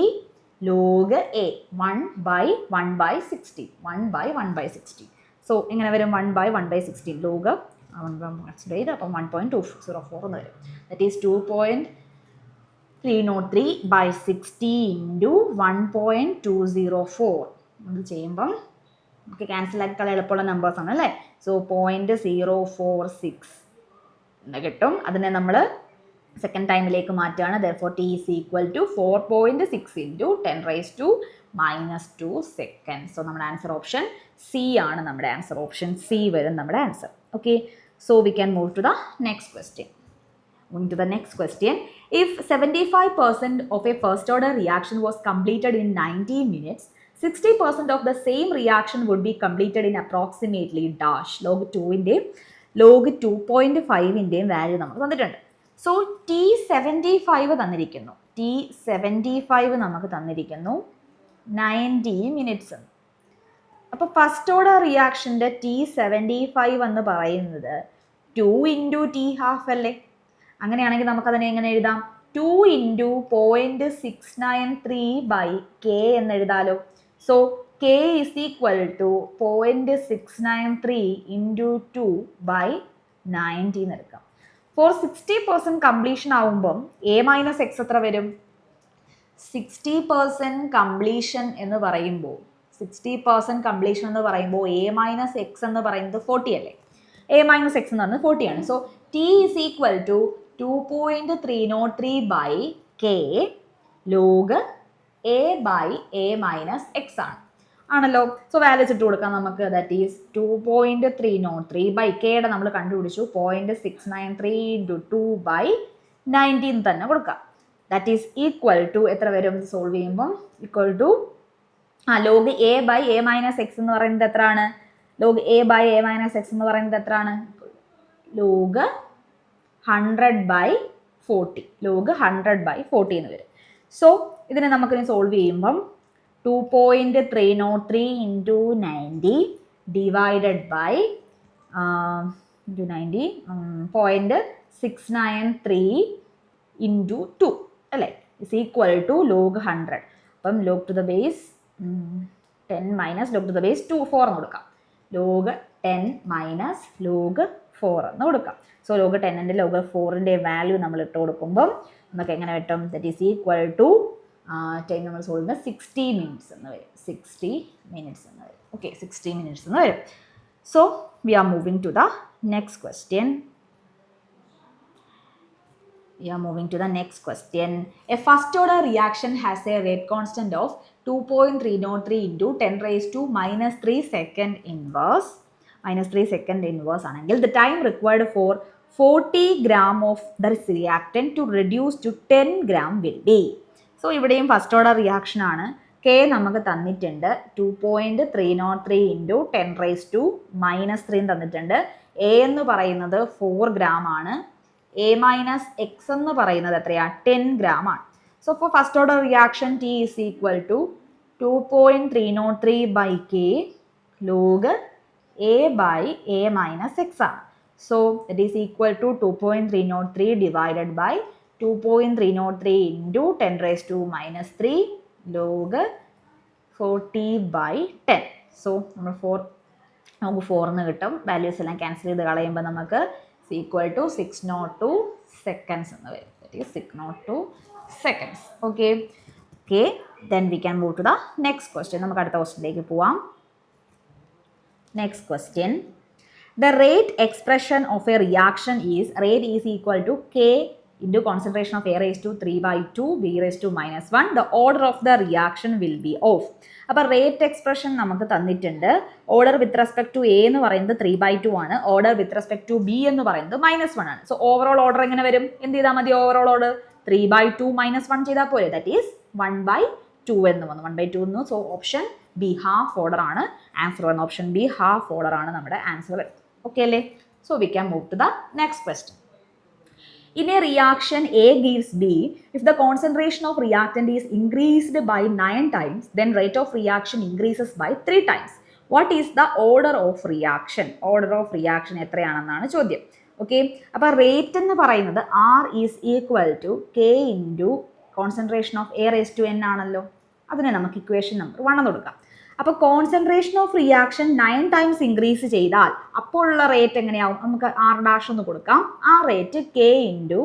log A 1/1/60. 1/1/60. So ഇങ്ങനെ വരും 1/1/16 log അപ്പം 1.204 എന്ന് വരും. That is 2.303 by 60 into 1.204. നമ്മൾ ചെയ്യുമ്പം നമുക്ക് ക്യാൻസൽ ആക്കാൻ എളുപ്പമുള്ള നമ്പേഴ്സ് ആണ് അല്ലേ. സോ 0.046 എന്ന് കിട്ടും. അതിനെ നമ്മൾ സെക്കൻഡ് ടൈമിലേക്ക് മാറ്റുകയാണ്. therefore T is equal to 4.6 into 10 raised to minus 2 seconds. So നമ്മുടെ ആൻസർ ഓപ്ഷൻ സി ആണ്. നമ്മുടെ ആൻസർ ഓപ്ഷൻ സി വരും നമ്മുടെ answer. Okay, so we can move to the next question. Moving to the next question. If 75% of a first order reaction was completed in 90 minutes, 60% of the same reaction would be completed in approximately dash log 2-ൻ്റെയും log 2.5-ൻ്റെയും value നമുക്ക് തന്നിട്ടുണ്ട്. So T75 തന്നിരിക്കുന്നു. T75 നമുക്ക് തന്നിരിക്കുന്നു 90 minutes. അപ്പോൾ first order റിയാക്ഷൻ്റെ T75 എന്ന് പറയുന്നത് 2 ഇൻറ്റു T½ അല്ലേ. അങ്ങനെയാണെങ്കിൽ നമുക്കതിനെ എങ്ങനെ എഴുതാം, 2 ഇൻറ്റു 0.693 ബൈ കെ എന്ന് എഴുതാലോ. So K is equal to 0.693 into 2 by 90 എന്ന് എടുക്കാം. ഫോർ 60% കംപ്ലീഷൻ ആവുമ്പം എ മൈനസ് എക്സ് എത്ര വരും, 60% കംപ്ലീഷൻ എന്ന് പറയുമ്പോൾ 60% കംപ്ലീഷൻ എന്ന് പറയുമ്പോൾ എ മൈനസ് എക്സ് എന്ന് പറയുന്നത് 40 അല്ലേ. എ മൈനസ് എക്സ് എന്ന് പറയുന്നത് 40 ആണ്. So T is equal to 2.303 by K log A by A minus X ആണല്ലോ. സോ വാല്യൂസ് ഇട്ട് കൊടുക്കാം നമുക്ക്. ദാറ്റ് ഈസ് 2.303 by Kയുടെ നമ്മൾ കണ്ടുപിടിച്ചു 0.693 ഇൻറ്റു 2 by 19 തന്നെ കൊടുക്കാം. ദാറ്റ് ഈസ് ഈക്വൽ ടു എത്ര വരും സോൾവ് ചെയ്യുമ്പം, equal to log A by A minus X എന്ന് പറയുന്നത് എത്രയാണ്, log A by A minus X എന്ന് പറയുന്നത് എത്രയാണ്, ലോഗ് 100/40. ലോഗ് 100/40 എന്ന് വരും. സോ ഇതിനെ നമുക്കിനി സോൾവ് ചെയ്യുമ്പം 2.303 ഇൻറ്റു 90 ഡിവൈഡഡ് ബൈ 0.693 ഇൻറ്റു 2 അല്ലേ, ഇസ് ഈക്വൽ ടു ലോഗ് 100. അപ്പം log to the base 10 minus log to the base 4 എന്ന് കൊടുക്കാം. ലോഗ് 10 മൈനസ് ലോഗ് 4 എന്ന് കൊടുക്കാം. സോ ലോഗ് 10ൻ്റെ ലോഗ് 4ൻ്റെ വാല്യൂ നമ്മൾ ഇട്ട് കൊടുക്കുമ്പം നമുക്ക് എങ്ങനെ കിട്ടും, that is equal to time നമ്മൾ സോൾവ് ചെയ്യുമ്പോൾ 60 മിനിറ്റ്സ് എന്ന് വരും. 60 മിനിറ്റ്സ് എന്ന് വരും. ഓക്കെ, 60 മിനിറ്റ്സ് എന്ന് വരും. So we are moving to the next question. A first order reaction has a rate constant of 2.303 into 10 raised to minus 3 second inverse. Minus 3 second inverse ആണെങ്കിൽ the time required for 40 gram of the reactant to reduce to 10 gram will be so ഇവിടെയും first order reaction ആണ്. K നമുക്ക് തന്നിട്ടുണ്ട് 2.303 into 10⁻³ തന്നിട്ടുണ്ട്. A എന്ന് പറയുന്നത് 4 gram ആണ്. A minus X എന്ന് പറയുന്നത് എത്രയാണ്? 10 ഗ്രാം ആണ്. So for first order reaction T is equal to 2.303/k log a by a minus x ആണ്. So that is equal to 2.303 divided by 2.303 into 10⁻³ log 40/10. So നമുക്ക് 4 എന്ന് കിട്ടും. Values എല്ലാം cancel ചെയ്ത് കളയുമ്പോൾ നമുക്ക് ഈക്വൽ ടു 602 seconds എന്ന് വരും. That is 602 seconds. Okay. Then we can move to the next question. നമുക്ക് അടുത്ത ക്വസ്റ്റ്യനിലേക്ക് പോവാം. Next question. The rate expression of a reaction is rate is equal to K into concentration of A raised to 3/2 B raised to -1. The order of the reaction will be off. അപ്പോൾ rate expression നമുക്ക് തന്നിട്ടുണ്ട്. Order with respect to A എന്ന് പറയുന്നത് 3/2 ആണ്. Order with respect to B എന്ന് പറയുന്നത് -1 ആണ്. So overall order എങ്ങനെ വരും? എന്ത് ചെയ്താൽ മതി? ഓവറോൾ ഓർഡർ 3/2 -1 ചെയ്താൽ പോരെ. ദാറ്റ് ഈസ് 1/2 എന്ന് വന്നു. 1/2 എന്ന്. So option B half order ആണ് ആൻസർ വരുന്നത്. ഓപ്ഷൻ ബി ഹാഫ് ഓർഡർ ആണ് നമ്മുടെ ആൻസർ വരുന്നത്. ഓക്കെ അല്ലേ? So we can move to the next question. In a reaction A gives B, if the concentration of reactant is increased by 9 times, then rate of reaction increases by 3 times. What is the order of reaction? Order of reaction എത്രയാണെന്നാണ് ചോദ്യം. Okay, അപ്പോൾ rate എന്ന് പറയുന്നത് R is equal to K into concentration of A raised to N ആണല്ലോ. അതിനെ നമുക്ക് equation number 1 എന്ന് കൊടുക്കാം. അപ്പോൾ concentration of reaction 9 times increase ചെയ്താൽ അപ്പോഴുള്ള റേറ്റ് എങ്ങനെയാവും? നമുക്ക് R' എന്ന് കൊടുക്കാം. ആ rate K into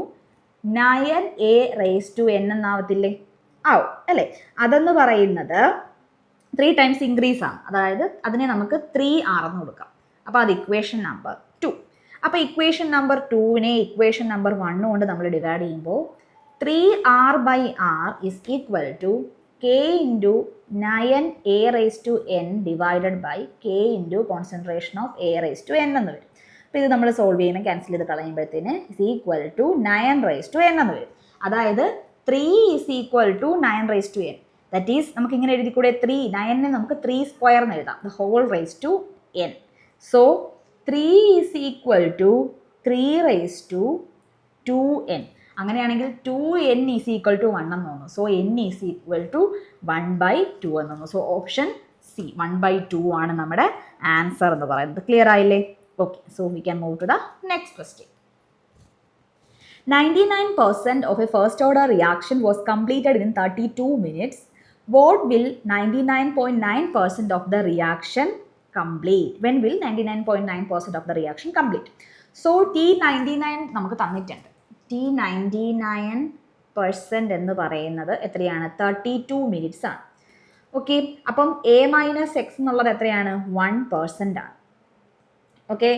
9A raised to N എന്നാവത്തില്ലേ? ആവും അല്ലേ? അതെന്ന് പറയുന്നത് 3 times ഇൻക്രീസ് ആണ്. അതായത് അതിനെ നമുക്ക് 3R എന്ന് കൊടുക്കാം. അപ്പോൾ അത് ഇക്വേഷൻ നമ്പർ 2. അപ്പോൾ ഇക്വേഷൻ നമ്പർ 2നെ ഇക്വേഷൻ നമ്പർ 1 കൊണ്ട് നമ്മൾ ഡിവൈഡ് ചെയ്യുമ്പോൾ 3R/R is equal to K into 9A raised to N divided by K into concentration of A raised to N എന്ന് വരും. അപ്പോൾ ഇത് നമ്മൾ സോൾവ് ചെയ്യുമ്പോൾ ക്യാൻസൽ ചെയ്ത് കളയുമ്പോഴത്തേന് is equal to 9 raised to N എന്ന് വരും. അതായത് 3 is equal to 9 raised to N. That is നമുക്ക് ഇങ്ങനെ എഴുതിക്കൂടെ? 9നെ നമുക്ക് 3 സ്ക്വയർ എന്ന് എഴുതാം. The whole raised to N. So 3 is equal to 3 raised to 2N. അങ്ങനെയാണെങ്കിൽ 2N ഈസ് ഈക്വൽ ടു 1 എന്ന് തോന്നുന്നു. So N is equal to 1/2 എന്ന് തോന്നുന്നു. സോ ഓപ്ഷൻ സി 1/2 ആണ് നമ്മുടെ ആൻസർ എന്ന് പറയുന്നത്. ക്ലിയർ ആയില്ലേ? Okay, so we can move to the next question. 99% of a first order reaction was completed in 32 minutes. What will 99.9% of the reaction complete? When will 99.9% of the reaction complete? So T99 നമുക്ക് തന്നിട്ടുണ്ട്. T99% എന്ന് പറയുന്നത് എത്രയാണ്? 32 minutes ആണ്. Okay, അപ്പം A - X എന്നുള്ളത് എത്രയാണ്? 1% ആണ്. ഓക്കെ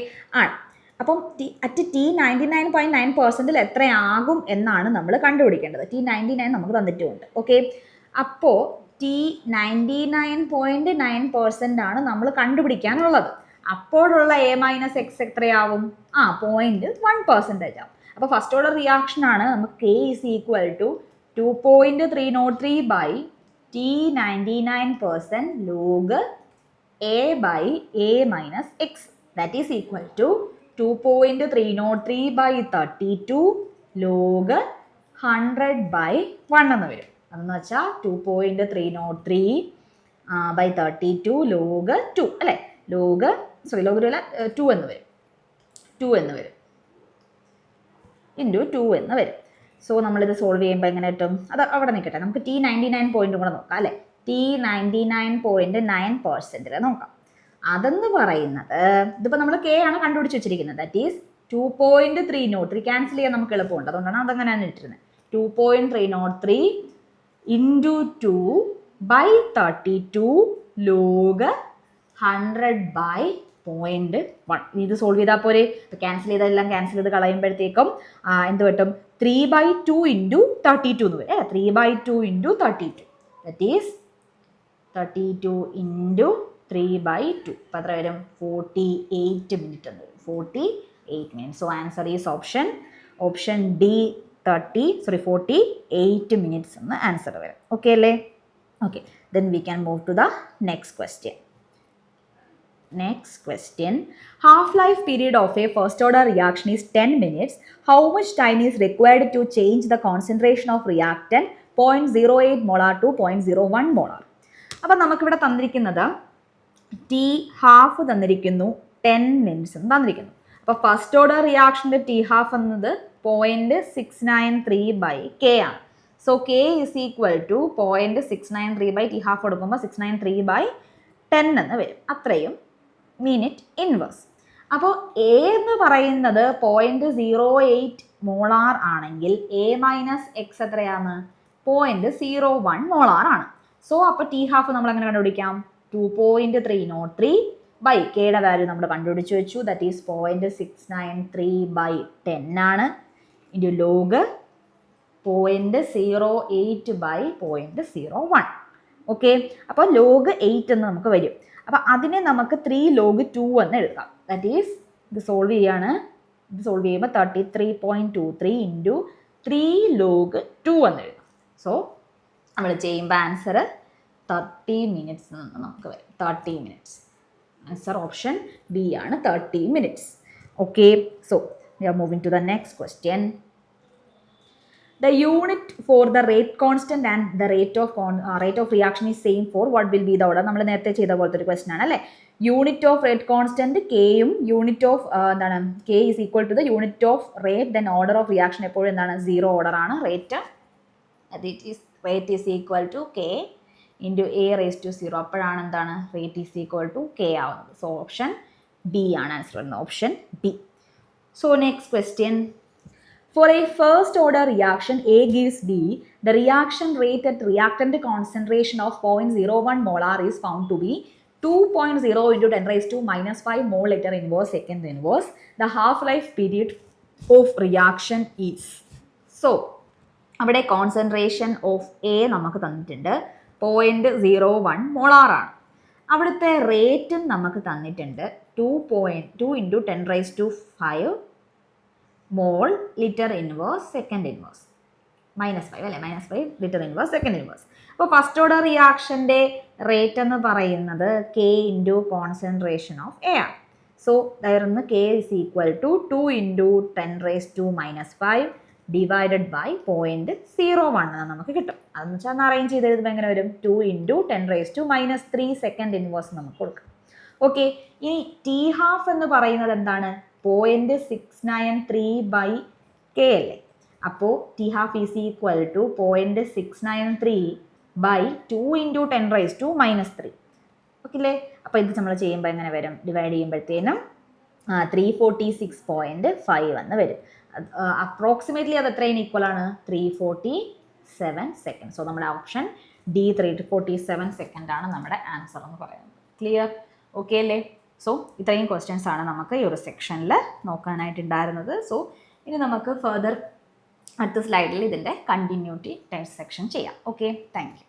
ആണ്. അപ്പം അറ്റ് T99.9% എത്രയാകും എന്നാണ് നമ്മൾ കണ്ടുപിടിക്കേണ്ടത്. T99 നമുക്ക് തന്നിട്ടുമുണ്ട്. ഓക്കെ, അപ്പോൾ T99.9% ആണ് നമ്മൾ കണ്ടുപിടിക്കാനുള്ളത്. അപ്പോഴുള്ള A - X എത്രയാവും? 0.1% ആവും. അപ്പോൾ ഫസ്റ്റ് ഓർഡർ റിയാക്ഷൻ ആണ്. നമുക്ക് K is equal to 2.303 T99% log A by A minus X. That is equal to 2.303 32 log 100/1 എന്ന് വരും. അതെന്ന് വെച്ചാൽ 2.303 32 log 2 അല്ലേ? log 2 അല്ല 2 എന്ന് വരും. 2 എന്ന് വരും ഇൻറ്റു 2 എന്ന് വരും. സോ നമ്മളിത് സോൾവ് ചെയ്യുമ്പോൾ എങ്ങനെ കിട്ടും? അത് അവിടെ നിൽക്കട്ടെ. നമുക്ക് T99 പോയിന്റും കൂടെ നോക്കാം അല്ലേ? T99.9% നോക്കാം. അതെന്ന് പറയുന്നത് ഇതിപ്പോൾ നമ്മൾ K ആണ് കണ്ടുപിടിച്ച് വെച്ചിരിക്കുന്നത്. That is 2.303. ക്യാൻസൽ ചെയ്യാൻ നമുക്ക് എളുപ്പമുണ്ട്. അതുകൊണ്ടാണ് അതങ്ങനെയാണ് ഇട്ടിരുന്നത്. 2.303 ഇൻറ്റു 2/32 log 100/0.1. ഇത് സോൾവ് ചെയ്താൽ പോരെ? ക്യാൻസൽ ചെയ്തെല്ലാം ക്യാൻസൽ ചെയ്ത് കളയുമ്പോഴത്തേക്കും എന്ത് കിട്ടും? 3/2 ഇൻറ്റു 32 എന്ന് വരും. 3/2 ഇൻറ്റു 32. That is 32 into 3/2. അപ്പോൾ എത്ര വരും? 48 മിനിറ്റ് എന്ന് വരും. 48 minutes. So answer is option D 48 minutes എന്ന് ആൻസർ വരും. ഓക്കെ അല്ലേ? Okay, then we can move to the next question. Next question. Half-life period of a first order reaction is 10 minutes. How much time is required to change the concentration of reactant 0.08 molar to 0.01 molar? അപ്പോൾ നമുക്കിവിടെ തന്നിരിക്കുന്നത് T half തന്നിരിക്കുന്നു, 10 minutes എന്ന് തന്നിരിക്കുന്നു. അപ്പോൾ first order റിയാക്ഷൻ്റെ T half എന്നത് 0.693/K ആണ്. So K is equal to 0.693/T half കൊടുക്കുമ്പോൾ 693/10 എന്ന് വരും. അത്രയും മിനിറ്റ് ഇൻവേഴ്സ്. അപ്പോൾ എ എന്ന് പറയുന്നത് 0.08 മോളാർ ആണെങ്കിൽ എ മൈനസ് എക്സ് എത്രയാണ്? 0.01 മോളാർ ആണ്. സോ അപ്പോൾ ടി ഹാഫ് നമ്മൾ എങ്ങനെ കണ്ടുപിടിക്കാം? 2.303/Kയുടെ വാല്യൂ നമ്മൾ കണ്ടുപിടിച്ച് വെച്ചു. ദാറ്റ് ഈസ് 0.693/10 ആണ്. Into log 0.08/0.01. ഓക്കെ, അപ്പോൾ ലോഗ് 8 എന്ന് നമുക്ക് വരും. അപ്പോൾ അതിനെ നമുക്ക് 3 log 2 എന്ന് എഴുതാം. ദാറ്റ് ഈസ് ഇത് സോൾവ് ചെയ്യാണ്. ഇത് സോൾവ് ചെയ്യുമ്പോൾ 33.23 ഇൻറ്റു 3 log 2 എന്ന് എഴുതാം. സോ നമ്മൾ ചെയ്യുമ്പോൾ ആൻസർ 30 minutes നിന്ന് നമുക്ക് വരും. 30 minutes. ആൻസർ ഓപ്ഷൻ ബി ആണ്, 30 minutes. Okay, so we are moving to the next question. The unit for the rate constant and the rate of reaction is same for what will be the order? നമ്മൾ നേരത്തെ ചെയ്ത പോലത്തെ ഒരു question ആണ് അല്ലേ? Unit of rate constant കെയും unit of എന്താണ് K is equal to the unit of rate, then order of reaction എപ്പോഴും എന്താണ്? 0 ഓർഡർ ആണ്. Rate is equal to K into A raise to 0. അപ്പോഴാണ് എന്താണ്? Rate is equal to K ആവുന്നത്. So option B ആണ് answer വരുന്നത്, option B. So next question. For a first order reaction A gives B, the reaction rate at reactant concentration of 0.01 molar is found to be 2.0 into 10⁻⁻5 mole liter inverse second inverse. The half-life period of reaction is. So, അവിടെ concentration of A നമുക്ക് തന്നിട്ടുണ്ട് 0.01 molar ആണ്. അവിടുത്തെ റേറ്റും നമുക്ക് തന്നിട്ടുണ്ട് 2 into 10⁻5 mole litre inverse second inverse. -5 അല്ലേ? -5 litre inverse second inverse. അപ്പോൾ ഫസ്റ്റ് ഓർഡർ റിയാക്ഷൻ്റെ റേറ്റ് എന്ന് പറയുന്നത് K into concentration of A ആണ്. സോ ദയർന്ന് K is equal to 2 into 10⁻⁻5 divided by 0.01 എന്ന് നമുക്ക് കിട്ടും. അതെന്ന് വെച്ചാൽ ഒന്ന് അറേഞ്ച് ചെയ്ത് എഴുതുമ്പോൾ എങ്ങനെ വരും? 2 into 10⁻³ സെക്കൻഡ് ഇൻവേഴ്സ് നമുക്ക് കൊടുക്കാം. ഓക്കെ, ഇനി ടി ഹാഫ് എന്ന് പറയുന്നത് എന്താണ്? 0.693/K അല്ലേ? അപ്പോൾ T half is equal to 0.693/2 into 10⁻³ okay അല്ലേ? അപ്പോൾ ഇത് നമ്മൾ ചെയ്യുമ്പോൾ എങ്ങനെ വരും? ഡിവൈഡ് ചെയ്യുമ്പോഴത്തേനും 346.5 എന്ന് വരും. അപ്രോക്സിമേറ്റ്ലി അത് എത്രയും ഈക്വൽ ആണ്? 347 സെക്കൻഡ്. സോ നമ്മുടെ ഓപ്ഷൻ ഡി 347 സെക്കൻഡ് ആണ് നമ്മുടെ ആൻസർ എന്ന് പറയുന്നത്. ക്ലിയർ? ഓക്കെ അല്ലേ? സോ ഇത്രയും ക്വസ്റ്റ്യൻസ് ആണ് നമുക്ക് ഈ ഒരു സെക്ഷനിൽ നോക്കാനായിട്ടുണ്ടായിരുന്നത്. സോ ഇനി നമുക്ക് ഫർദർ അടുത്ത സ്ലൈഡിൽ ഇതിൻ്റെ കണ്ടിന്യൂറ്റി ടെസ്റ്റ് സെക്ഷൻ ചെയ്യാം. Okay, thank you.